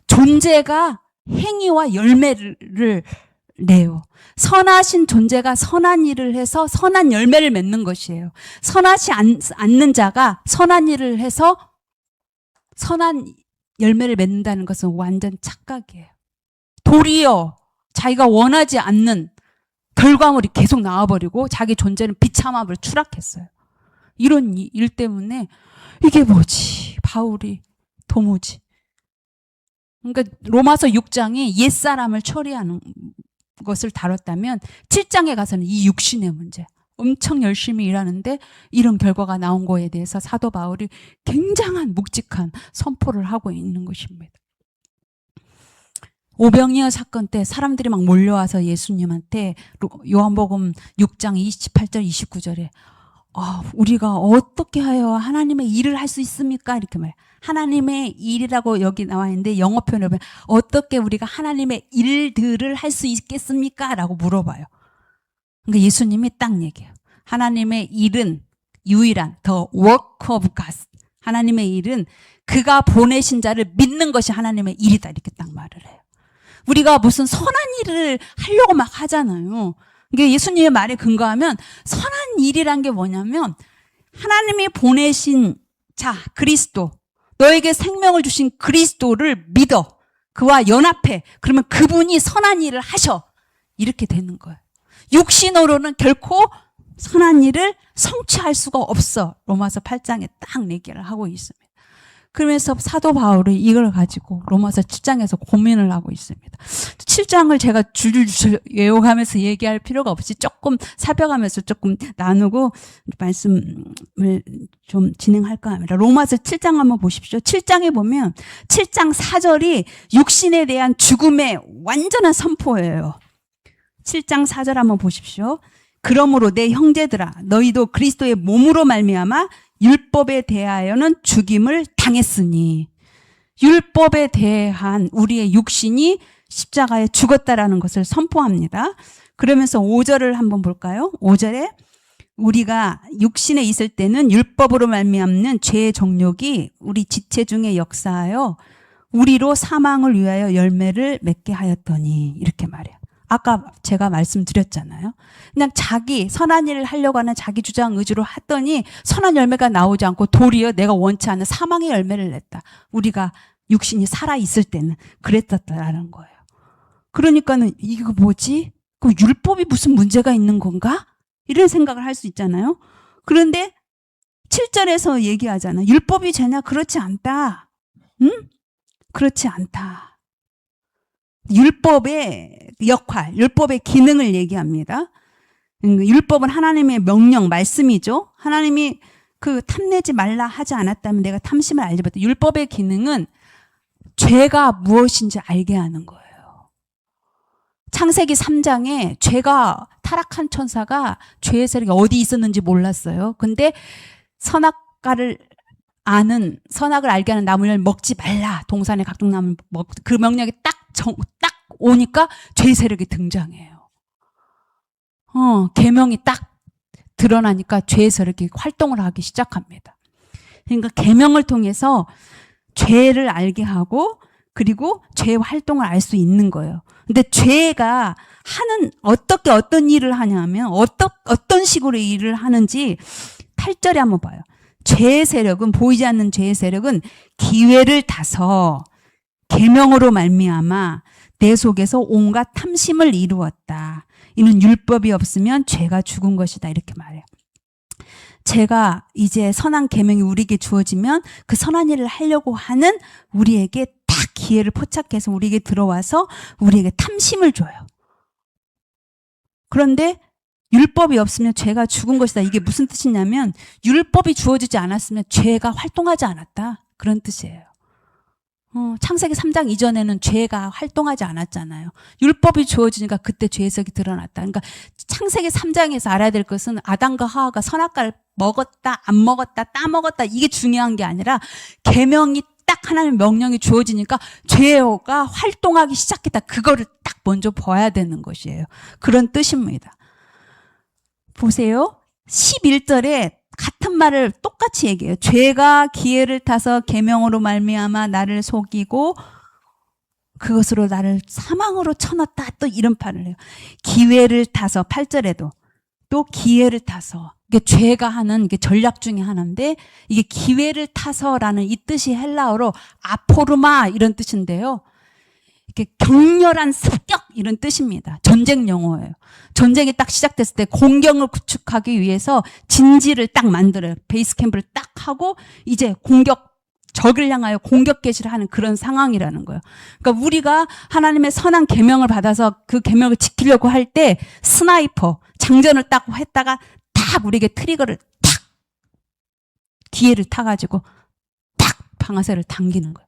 존재가 행위와 열매를 내요. 선하신 존재가 선한 일을 해서 선한 열매를 맺는 것이에요. 선하지 않는 자가 선한 일을 해서 선한 열매를 맺는다는 것은 완전 착각이에요. 도리어 자기가 원하지 않는 결과물이 계속 나와버리고 자기 존재는 비참함을 추락했어요. 이런 일 때문에 이게 뭐지? 바울이 도무지. 그러니까 로마서 6장이 옛사람을 처리하는 것을 다뤘다면 7장에 가서는 이 육신의 문제, 엄청 열심히 일하는데 이런 결과가 나온 거에 대해서 사도 바울이 굉장한 묵직한 선포를 하고 있는 것입니다. 오병이어 사건 때 사람들이 막 몰려와서 예수님한테 요한복음 6장 28절 29절에 우리가 어떻게 하여 하나님의 일을 할 수 있습니까? 이렇게 말해요. 하나님의 일이라고 여기 나와 있는데 영어 표현을 보면 어떻게 우리가 하나님의 일들을 할 수 있겠습니까? 라고 물어봐요. 그러니까 예수님이 딱 얘기해요. 하나님의 일은 유일한 the work of God. 하나님의 일은 그가 보내신 자를 믿는 것이 하나님의 일이다. 이렇게 딱 말을 해요. 우리가 무슨 선한 일을 하려고 막 하잖아요. 이게 예수님의 말에 근거하면 선한 일이란 게 뭐냐면 하나님이 보내신 자, 그리스도, 너에게 생명을 주신 그리스도를 믿어. 그와 연합해. 그러면 그분이 선한 일을 하셔. 이렇게 되는 거예요. 육신으로는 결코 선한 일을 성취할 수가 없어. 로마서 8장에 딱 얘기를 하고 있습니다. 그러면서 사도 바울이 이걸 가지고 로마서 7장에서 고민을 하고 있습니다. 7장을 제가 줄줄줄 외워가면서 얘기할 필요가 없이 조금 살펴가면서 조금 나누고 말씀을 좀 진행할까 합니다. 로마서 7장 한번 보십시오. 7장에 보면 7장 4절이 육신에 대한 죽음의 완전한 선포예요. 7장 4절 한번 보십시오. 그러므로 내 형제들아 너희도 그리스도의 몸으로 말미암아 율법에 대하여는 죽임을 당했으니, 율법에 대한 우리의 육신이 십자가에 죽었다라는 것을 선포합니다. 그러면서 5절을 한번 볼까요? 5절에 우리가 육신에 있을 때는 율법으로 말미암는 죄의 정욕이 우리 지체 중에 역사하여 우리로 사망을 위하여 열매를 맺게 하였더니, 이렇게 말해요. 아까 제가 말씀드렸잖아요. 그냥 자기 선한 일을 하려고 하는 자기 주장 의지로 했더니 선한 열매가 나오지 않고 도리어 내가 원치 않는 사망의 열매를 냈다. 우리가 육신이 살아있을 때는 그랬었다라는 거예요. 그러니까는 이거 뭐지? 그 율법이 무슨 문제가 있는 건가? 이런 생각을 할 수 있잖아요. 그런데 7절에서 얘기하잖아. 율법이 죄냐? 그렇지 않다. 응? 그렇지 않다. 율법의 역할, 율법의 기능을 얘기합니다. 율법은 하나님의 명령, 말씀이죠. 하나님이 그 탐내지 말라 하지 않았다면 내가 탐심을 알지 못했다. 율법의 기능은 죄가 무엇인지 알게 하는 거예요. 창세기 3장에 죄가 타락한 천사가 죄의 세력이 어디 있었는지 몰랐어요. 근데 선악과를 선악을 알게 하는 나무를 먹지 말라. 동산의 각종 나무를 그 명령이 딱 오니까 죄의 세력이 등장해요. 계명이 딱 드러나니까 죄의 세력이 활동을 하기 시작합니다. 그러니까 계명을 통해서 죄를 알게 하고 그리고 죄의 활동을 알 수 있는 거예요. 근데 죄가 어떤 일을 하냐면 어떤 식으로 일을 하는지 8절에 한번 봐요. 죄의 세력은, 보이지 않는 죄의 세력은 기회를 타서 계명으로 말미암아 내 속에서 온갖 탐심을 이루었다. 이는 율법이 없으면 죄가 죽은 것이다. 이렇게 말해요. 죄가 이제 선한 계명이 우리에게 주어지면 그 선한 일을 하려고 하는 우리에게 딱 기회를 포착해서 우리에게 들어와서 우리에게 탐심을 줘요. 그런데 율법이 없으면 죄가 죽은 것이다. 이게 무슨 뜻이냐면 율법이 주어지지 않았으면 죄가 활동하지 않았다. 그런 뜻이에요. 창세기 3장 이전에는 죄가 활동하지 않았잖아요. 율법이 주어지니까 그때 죄색이 드러났다. 그러니까 창세기 3장에서 알아야 될 것은 아담과 하와가 선악과를 먹었다, 안 먹었다, 따먹었다 이게 중요한 게 아니라 계명이 딱 하나님의 명령이 주어지니까 죄가 활동하기 시작했다. 그거를 딱 먼저 봐야 되는 것이에요. 그런 뜻입니다. 보세요. 11절에 같은 말을 똑같이 얘기해요. 죄가 기회를 타서 계명으로 말미암아 나를 속이고 그것으로 나를 사망으로 쳐넣었다. 또 이런 판을 해요. 기회를 타서 8절에도 또 기회를 타서 이게 죄가 하는 이게 전략 중에 하나인데 이게 기회를 타서라는 이 뜻이 헬라어로 아포르마 이런 뜻인데요. 이렇게 격렬한 습격 이런 뜻입니다. 전쟁 용어예요. 전쟁이 딱 시작됐을 때 공격을 구축하기 위해서 진지를 딱 만들어요. 베이스 캠프를 딱 하고 이제 적을 향하여 공격 개시를 하는 그런 상황이라는 거예요. 그러니까 우리가 하나님의 선한 계명을 받아서 그 계명을 지키려고 할 때 스나이퍼 장전을 딱 했다가 딱 우리에게 트리거를 딱 기회를 타가지고 딱 방아쇠를 당기는 거예요.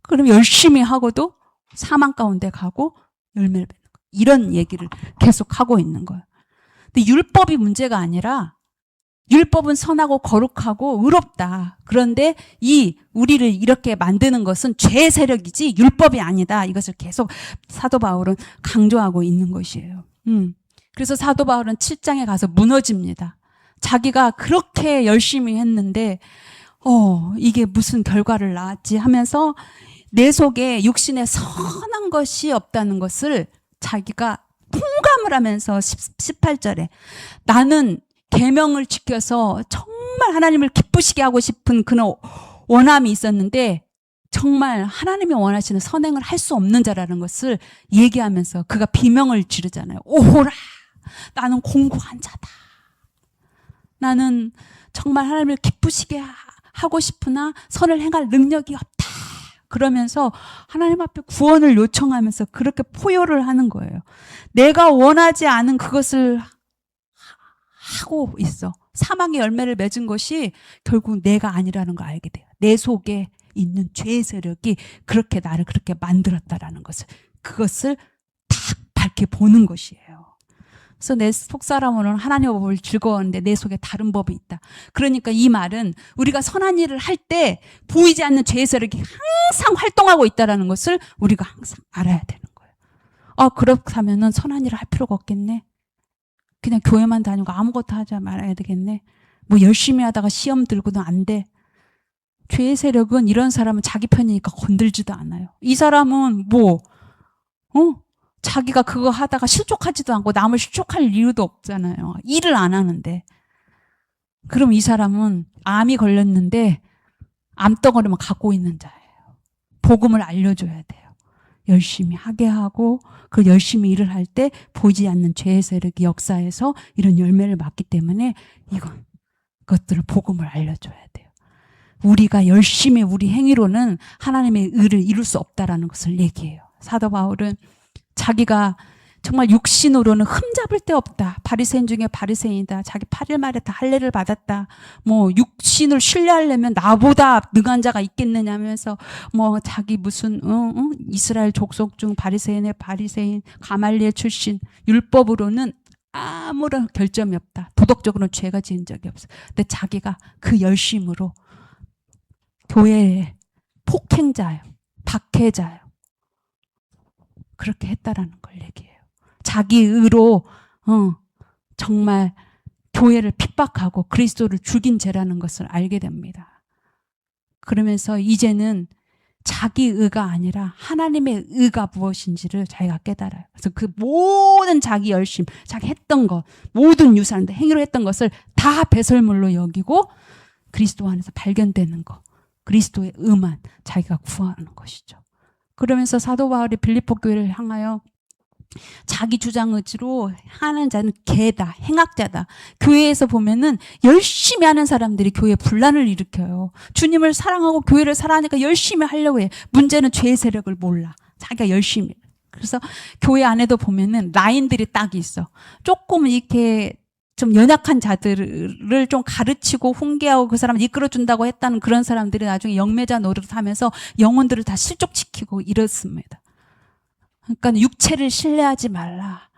그럼 열심히 하고도 사망 가운데 가고 열매를 맺는 거예요. 이런 얘기를 계속 하고 있는 거예요. 근데 율법이 문제가 아니라 율법은 선하고 거룩하고 의롭다. 그런데 우리를 이렇게 만드는 것은 죄의 세력이지 율법이 아니다. 이것을 계속 사도 바울은 강조하고 있는 것이에요. 그래서 사도 바울은 7장에 가서 무너집니다. 자기가 그렇게 열심히 했는데 이게 무슨 결과를 낳았지 하면서 내 속에 육신에 선한 것이 없다는 것을 자기가 통감을 하면서 18절에 나는 계명을 지켜서 정말 하나님을 기쁘시게 하고 싶은 그런 원함이 있었는데 정말 하나님이 원하시는 선행을 할 수 없는 자라는 것을 얘기하면서 그가 비명을 지르잖아요. 오호라, 나는 공고한 자다. 나는 정말 하나님을 기쁘시게 하고 싶으나 선을 행할 능력이 없다. 그러면서 하나님 앞에 구원을 요청하면서 그렇게 포효를 하는 거예요. 내가 원하지 않은 그것을 하고 있어. 사망의 열매를 맺은 것이 결국 내가 아니라는 걸 알게 돼요. 내 속에 있는 죄의 세력이 그렇게 나를 그렇게 만들었다라는 것을, 그것을 딱 밝게 보는 것이에요. 그래서 내 속사람으로는 하나님의 법을 즐거워하는데 내 속에 다른 법이 있다. 그러니까 이 말은 우리가 선한 일을 할 때 보이지 않는 죄의 세력이 항상 활동하고 있다는 것을 우리가 항상 알아야 되는 거예요. 그렇다면은 선한 일을 할 필요가 없겠네. 그냥 교회만 다니고 아무것도 하지 말아야 되겠네. 뭐 열심히 하다가 시험 들고는 안 돼. 죄의 세력은 이런 사람은 자기 편이니까 건들지도 않아요. 이 사람은 자기가 그거 하다가 실족하지도 않고 남을 실족할 이유도 없잖아요. 일을 안 하는데. 그럼 이 사람은 암이 걸렸는데 암덩어리만 갖고 있는 자예요. 복음을 알려줘야 돼요. 열심히 하게 하고 그 열심히 일을 할 때 보이지 않는 죄의 세력이 역사에서 이런 열매를 맞기 때문에 그것들을 복음을 알려줘야 돼요. 우리가 열심히 우리 행위로는 하나님의 의를 이룰 수 없다라는 것을 얘기해요. 사도 바울은 자기가 정말 육신으로는 흠잡을 데 없다. 바리새인 중에 바리새인이다. 자기 8일 말에 다 할례를 받았다. 육신을 신뢰하려면 나보다 능한 자가 있겠느냐면서 자기 무슨 이스라엘 족속 중 바리새인의 바리새인 가말리엘 출신 율법으로는 아무런 결점이 없다. 도덕적으로는 죄가 지은 적이 없어. 근데 자기가 그 열심으로 교회의 폭행자예요. 박해자예요. 그렇게 했다라는 걸 얘기해요. 자기 의로 정말 교회를 핍박하고 그리스도를 죽인 죄라는 것을 알게 됩니다. 그러면서 이제는 자기 의가 아니라 하나님의 의가 무엇인지를 자기가 깨달아요. 그래서 그 모든 자기 열심, 자기 했던 것, 모든 유산, 행위로 했던 것을 다 배설물로 여기고 그리스도 안에서 발견되는 것, 그리스도의 의만 자기가 구하는 것이죠. 그러면서 사도 바울이 빌립보 교회를 향하여 자기 주장 의지로 하는 자는 개다, 행악자다. 교회에서 보면은 열심히 하는 사람들이 교회에 분란을 일으켜요. 주님을 사랑하고 교회를 사랑하니까 열심히 하려고 해. 문제는 죄의 세력을 몰라. 자기가 열심히. 그래서 교회 안에도 보면은 라인들이 딱 있어. 조금 이렇게 좀 연약한 자들을 좀 가르치고 훈계하고 그 사람을 이끌어준다고 했다는 그런 사람들이 나중에 영매자 노릇을 하면서 영혼들을 다 실족시키고 이렇습니다. 그러니까 육체를 신뢰하지 말라.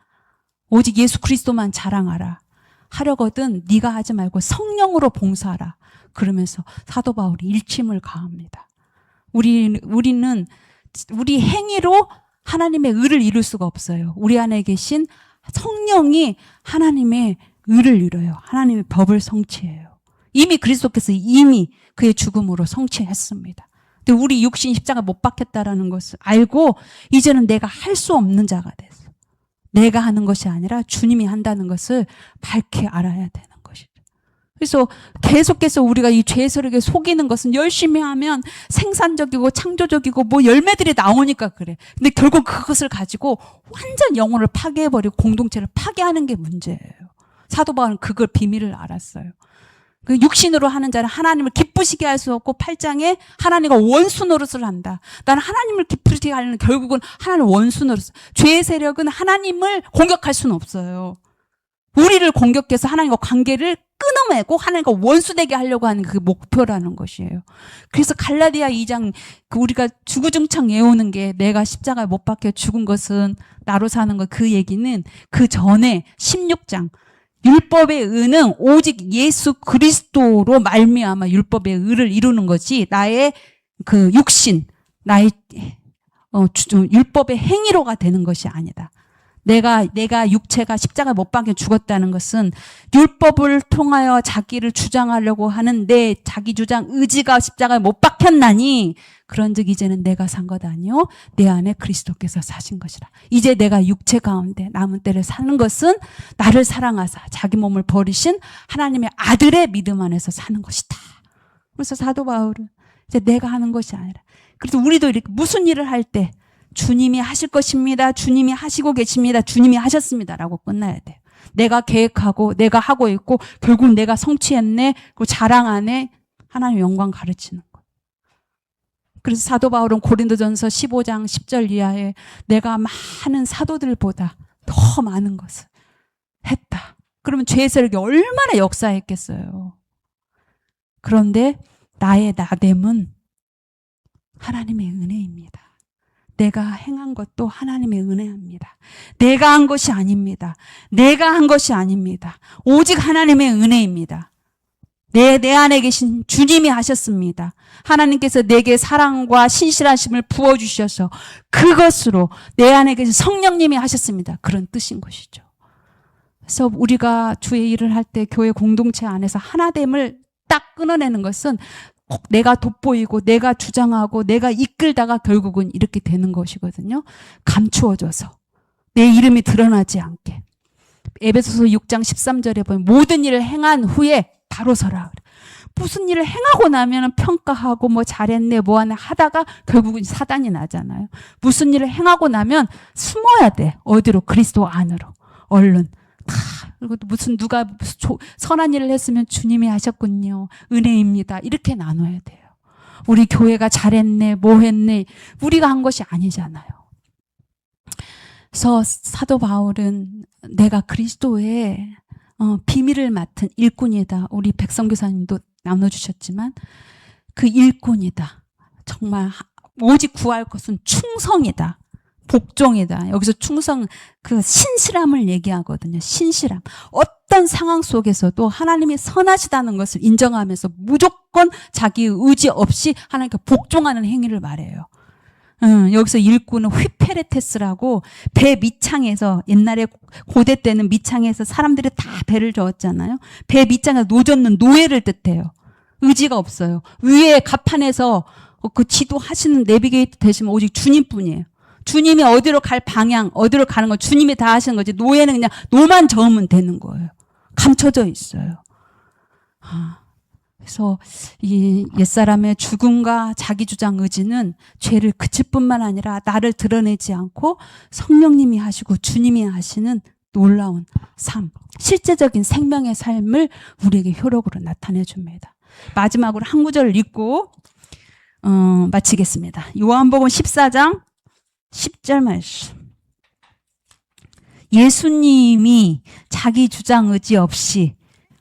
오직 예수 그리스도만 자랑하라. 하려거든 네가 하지 말고 성령으로 봉사하라. 그러면서 사도 바울이 일침을 가합니다. 우리는 우리 행위로 하나님의 의를 이룰 수가 없어요. 우리 안에 계신 성령이 하나님의 의를 이뤄요. 하나님의 법을 성취해요. 이미 그리스도께서 이미 그의 죽음으로 성취했습니다. 근데 우리 육신 십자가 못 박혔다라는 것을 알고 이제는 내가 할 수 없는 자가 됐어. 내가 하는 것이 아니라 주님이 한다는 것을 밝게 알아야 되는 것이죠. 그래서 계속해서 우리가 이 죄의 세력에 속이는 것은 열심히 하면 생산적이고 창조적이고 열매들이 나오니까 그래. 근데 결국 그것을 가지고 완전 영혼을 파괴해버리고 공동체를 파괴하는 게 문제예요. 사도 바울은 그걸 비밀을 알았어요. 그 육신으로 하는 자는 하나님을 기쁘시게 할 수 없고 8장에 하나님과 원수 노릇을 한다. 나는 하나님을 기쁘시게 하려는 결국은 하나님 원수 노릇. 죄의 세력은 하나님을 공격할 수는 없어요. 우리를 공격해서 하나님과 관계를 끊어내고 하나님과 원수되게 하려고 하는 그 목표라는 것이에요. 그래서 갈라디아 2장 우리가 주구장창 외우는 게 내가 십자가에 못 박혀 죽은 것은 나로 사는 것, 그 얘기는 그 전에 16장 율법의 의는 오직 예수 그리스도로 말미암아 율법의 의를 이루는 거지 나의 그 육신, 나의 율법의 행위로가 되는 것이 아니다. 내가 육체가 십자가에 못 박혀 죽었다는 것은 율법을 통하여 자기를 주장하려고 하는 내 자기 주장 의지가 십자가에 못 박혔나니 그런즉 이제는 내가 산 것 아니요 내 안에 그리스도께서 사신 것이라. 이제 내가 육체 가운데 남은 때를 사는 것은 나를 사랑하사 자기 몸을 버리신 하나님의 아들의 믿음 안에서 사는 것이다. 그래서 사도 바울은 이제 내가 하는 것이 아니라, 그래서 우리도 이렇게 무슨 일을 할 때 주님이 하실 것입니다. 주님이 하시고 계십니다. 주님이 하셨습니다라고 끝나야 돼요. 내가 계획하고 내가 하고 있고 결국 내가 성취했네, 그 자랑하네, 하나님 영광 가르치는 거예요. 그래서 사도 바울은 고린도전서 15장 10절 이하에 내가 많은 사도들보다 더 많은 것을 했다. 그러면 죄 세력이 얼마나 역사했겠어요. 그런데 나의 나됨은 하나님의 은혜입니다. 내가 행한 것도 하나님의 은혜입니다. 내가 한 것이 아닙니다. 내가 한 것이 아닙니다. 오직 하나님의 은혜입니다. 내 안에 계신 주님이 하셨습니다. 하나님께서 내게 사랑과 신실하심을 부어주셔서 그것으로 내 안에 계신 성령님이 하셨습니다. 그런 뜻인 것이죠. 그래서 우리가 주의 일을 할 때 교회 공동체 안에서 하나됨을 딱 끊어내는 것은 꼭 내가 돋보이고 내가 주장하고 내가 이끌다가 결국은 이렇게 되는 것이거든요. 감추어져서 내 이름이 드러나지 않게. 에베소서 6장 13절에 보면 모든 일을 행한 후에 바로 서라. 무슨 일을 행하고 나면 평가하고 뭐 잘했네 뭐하네 하다가 결국은 사단이 나잖아요. 무슨 일을 행하고 나면 숨어야 돼. 어디로? 그리스도 안으로. 얼른 그리고 무슨 누가 선한 일을 했으면 주님이 하셨군요. 은혜입니다. 이렇게 나눠야 돼요. 우리 교회가 잘했네, 뭐 했네. 우리가 한 것이 아니잖아요. 그래서 사도 바울은 내가 그리스도의 비밀을 맡은 일꾼이다. 우리 백성교사님도 나눠주셨지만 그 일꾼이다. 정말 오직 구할 것은 충성이다. 복종이다. 여기서 충성, 그 신실함을 얘기하거든요. 신실함. 어떤 상황 속에서도 하나님이 선하시다는 것을 인정하면서 무조건 자기 의지 없이 하나님께 복종하는 행위를 말해요. 여기서 일꾼은 휘페레테스라고 배 밑창에서, 옛날에 고대 때는 밑창에서 사람들이 다 배를 저었잖아요. 배 밑창에서 노젓는 노예를 뜻해요. 의지가 없어요. 위에 갑판에서 그 지도하시는 내비게이터 되시면 오직 주님뿐이에요. 주님이 어디로 갈 방향, 어디로 가는 거 주님이 다 하시는 거지. 노예는 그냥 노만 저으면 되는 거예요. 감춰져 있어요. 그래서 이 옛사람의 죽음과 자기주장 의지는 죄를 그칠 뿐만 아니라 나를 드러내지 않고 성령님이 하시고 주님이 하시는 놀라운 삶, 실제적인 생명의 삶을 우리에게 효력으로 나타내 줍니다. 마지막으로 한 구절을 읽고 마치겠습니다. 요한복음 14장 10절 말씀. 예수님이 자기 주장 의지 없이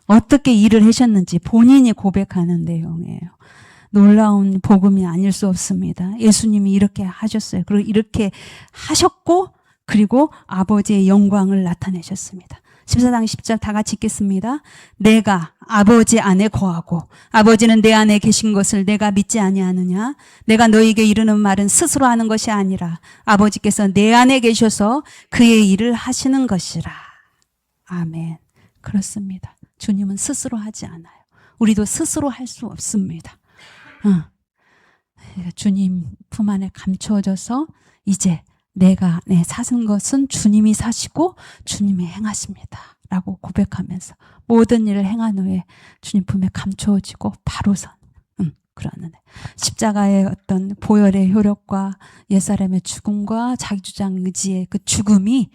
어떻게 일을 하셨는지 본인이 고백하는 내용이에요. 놀라운 복음이 아닐 수 없습니다. 예수님이 이렇게 하셨어요. 그리고 이렇게 하셨고 그리고 아버지의 영광을 나타내셨습니다. 14장 10절 다 같이 읽겠습니다. 내가 아버지 안에 거하고 아버지는 내 안에 계신 것을 내가 믿지 아니하느냐? 내가 너에게 이르는 말은 스스로 하는 것이 아니라 아버지께서 내 안에 계셔서 그의 일을 하시는 것이라. 아멘. 그렇습니다. 주님은 스스로 하지 않아요. 우리도 스스로 할 수 없습니다. 주님 품 안에 감추어져서 이제 내가 사는 것은 주님이 사시고 주님이 행하십니다. 라고 고백하면서 모든 일을 행한 후에 주님 품에 감추어지고 바로 선 그런 은혜. 십자가의 어떤 보혈의 효력과 옛사람의 죽음과 자기주장 의지의 그 죽음이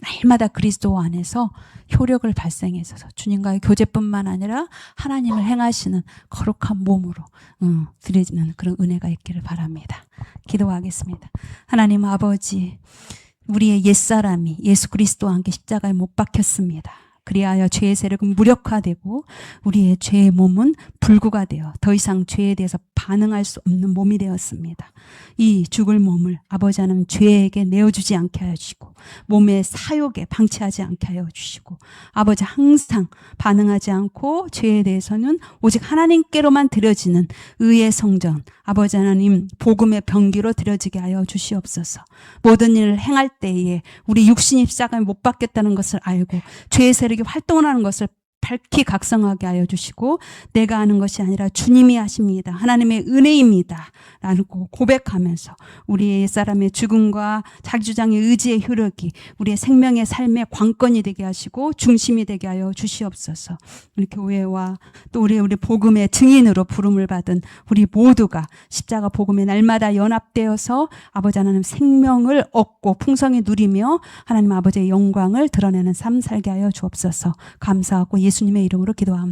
날마다 그리스도 안에서 효력을 발생해서 주님과의 교제뿐만 아니라 하나님을 행하시는 거룩한 몸으로 드려지는 그런 은혜가 있기를 바랍니다. 기도하겠습니다. 하나님 아버지, 우리의 옛사람이 예수 그리스도와 함께 십자가에 못 박혔습니다. 그리하여 죄의 세력은 무력화되고 우리의 죄의 몸은 불구가 되어 더 이상 죄에 대해서 반응할 수 없는 몸이 되었습니다. 이 죽을 몸을 아버지 하나님 죄에게 내어주지 않게 하여 주시고 몸의 사욕에 방치하지 않게 하여 주시고 아버지 항상 반응하지 않고 죄에 대해서는 오직 하나님께로만 드려지는 의의 성전 아버지 하나님 복음의 병기로 드려지게 하여 주시옵소서. 모든 일을 행할 때에 우리 육신이 십자가에 못 박겠다는 것을 알고 죄의 세력이 활동을 하는 것을 밝히 각성하게 하여 주시고 내가 하는 것이 아니라 주님이 하십니다. 하나님의 은혜입니다. 라고 고백하면서 우리의 사람의 죽음과 자기 주장의 의지의 효력이 우리의 생명의 삶의 관건이 되게 하시고 중심이 되게 하여 주시옵소서. 우리 교회와 또 우리 복음의 증인으로 부름을 받은 우리 모두가 십자가 복음의 날마다 연합되어서 아버지 하나님 생명을 얻고 풍성히 누리며 하나님 아버지의 영광을 드러내는 삶 살게 하여 주옵소서. 감사하고 예수님의 이름으로 기도합니다.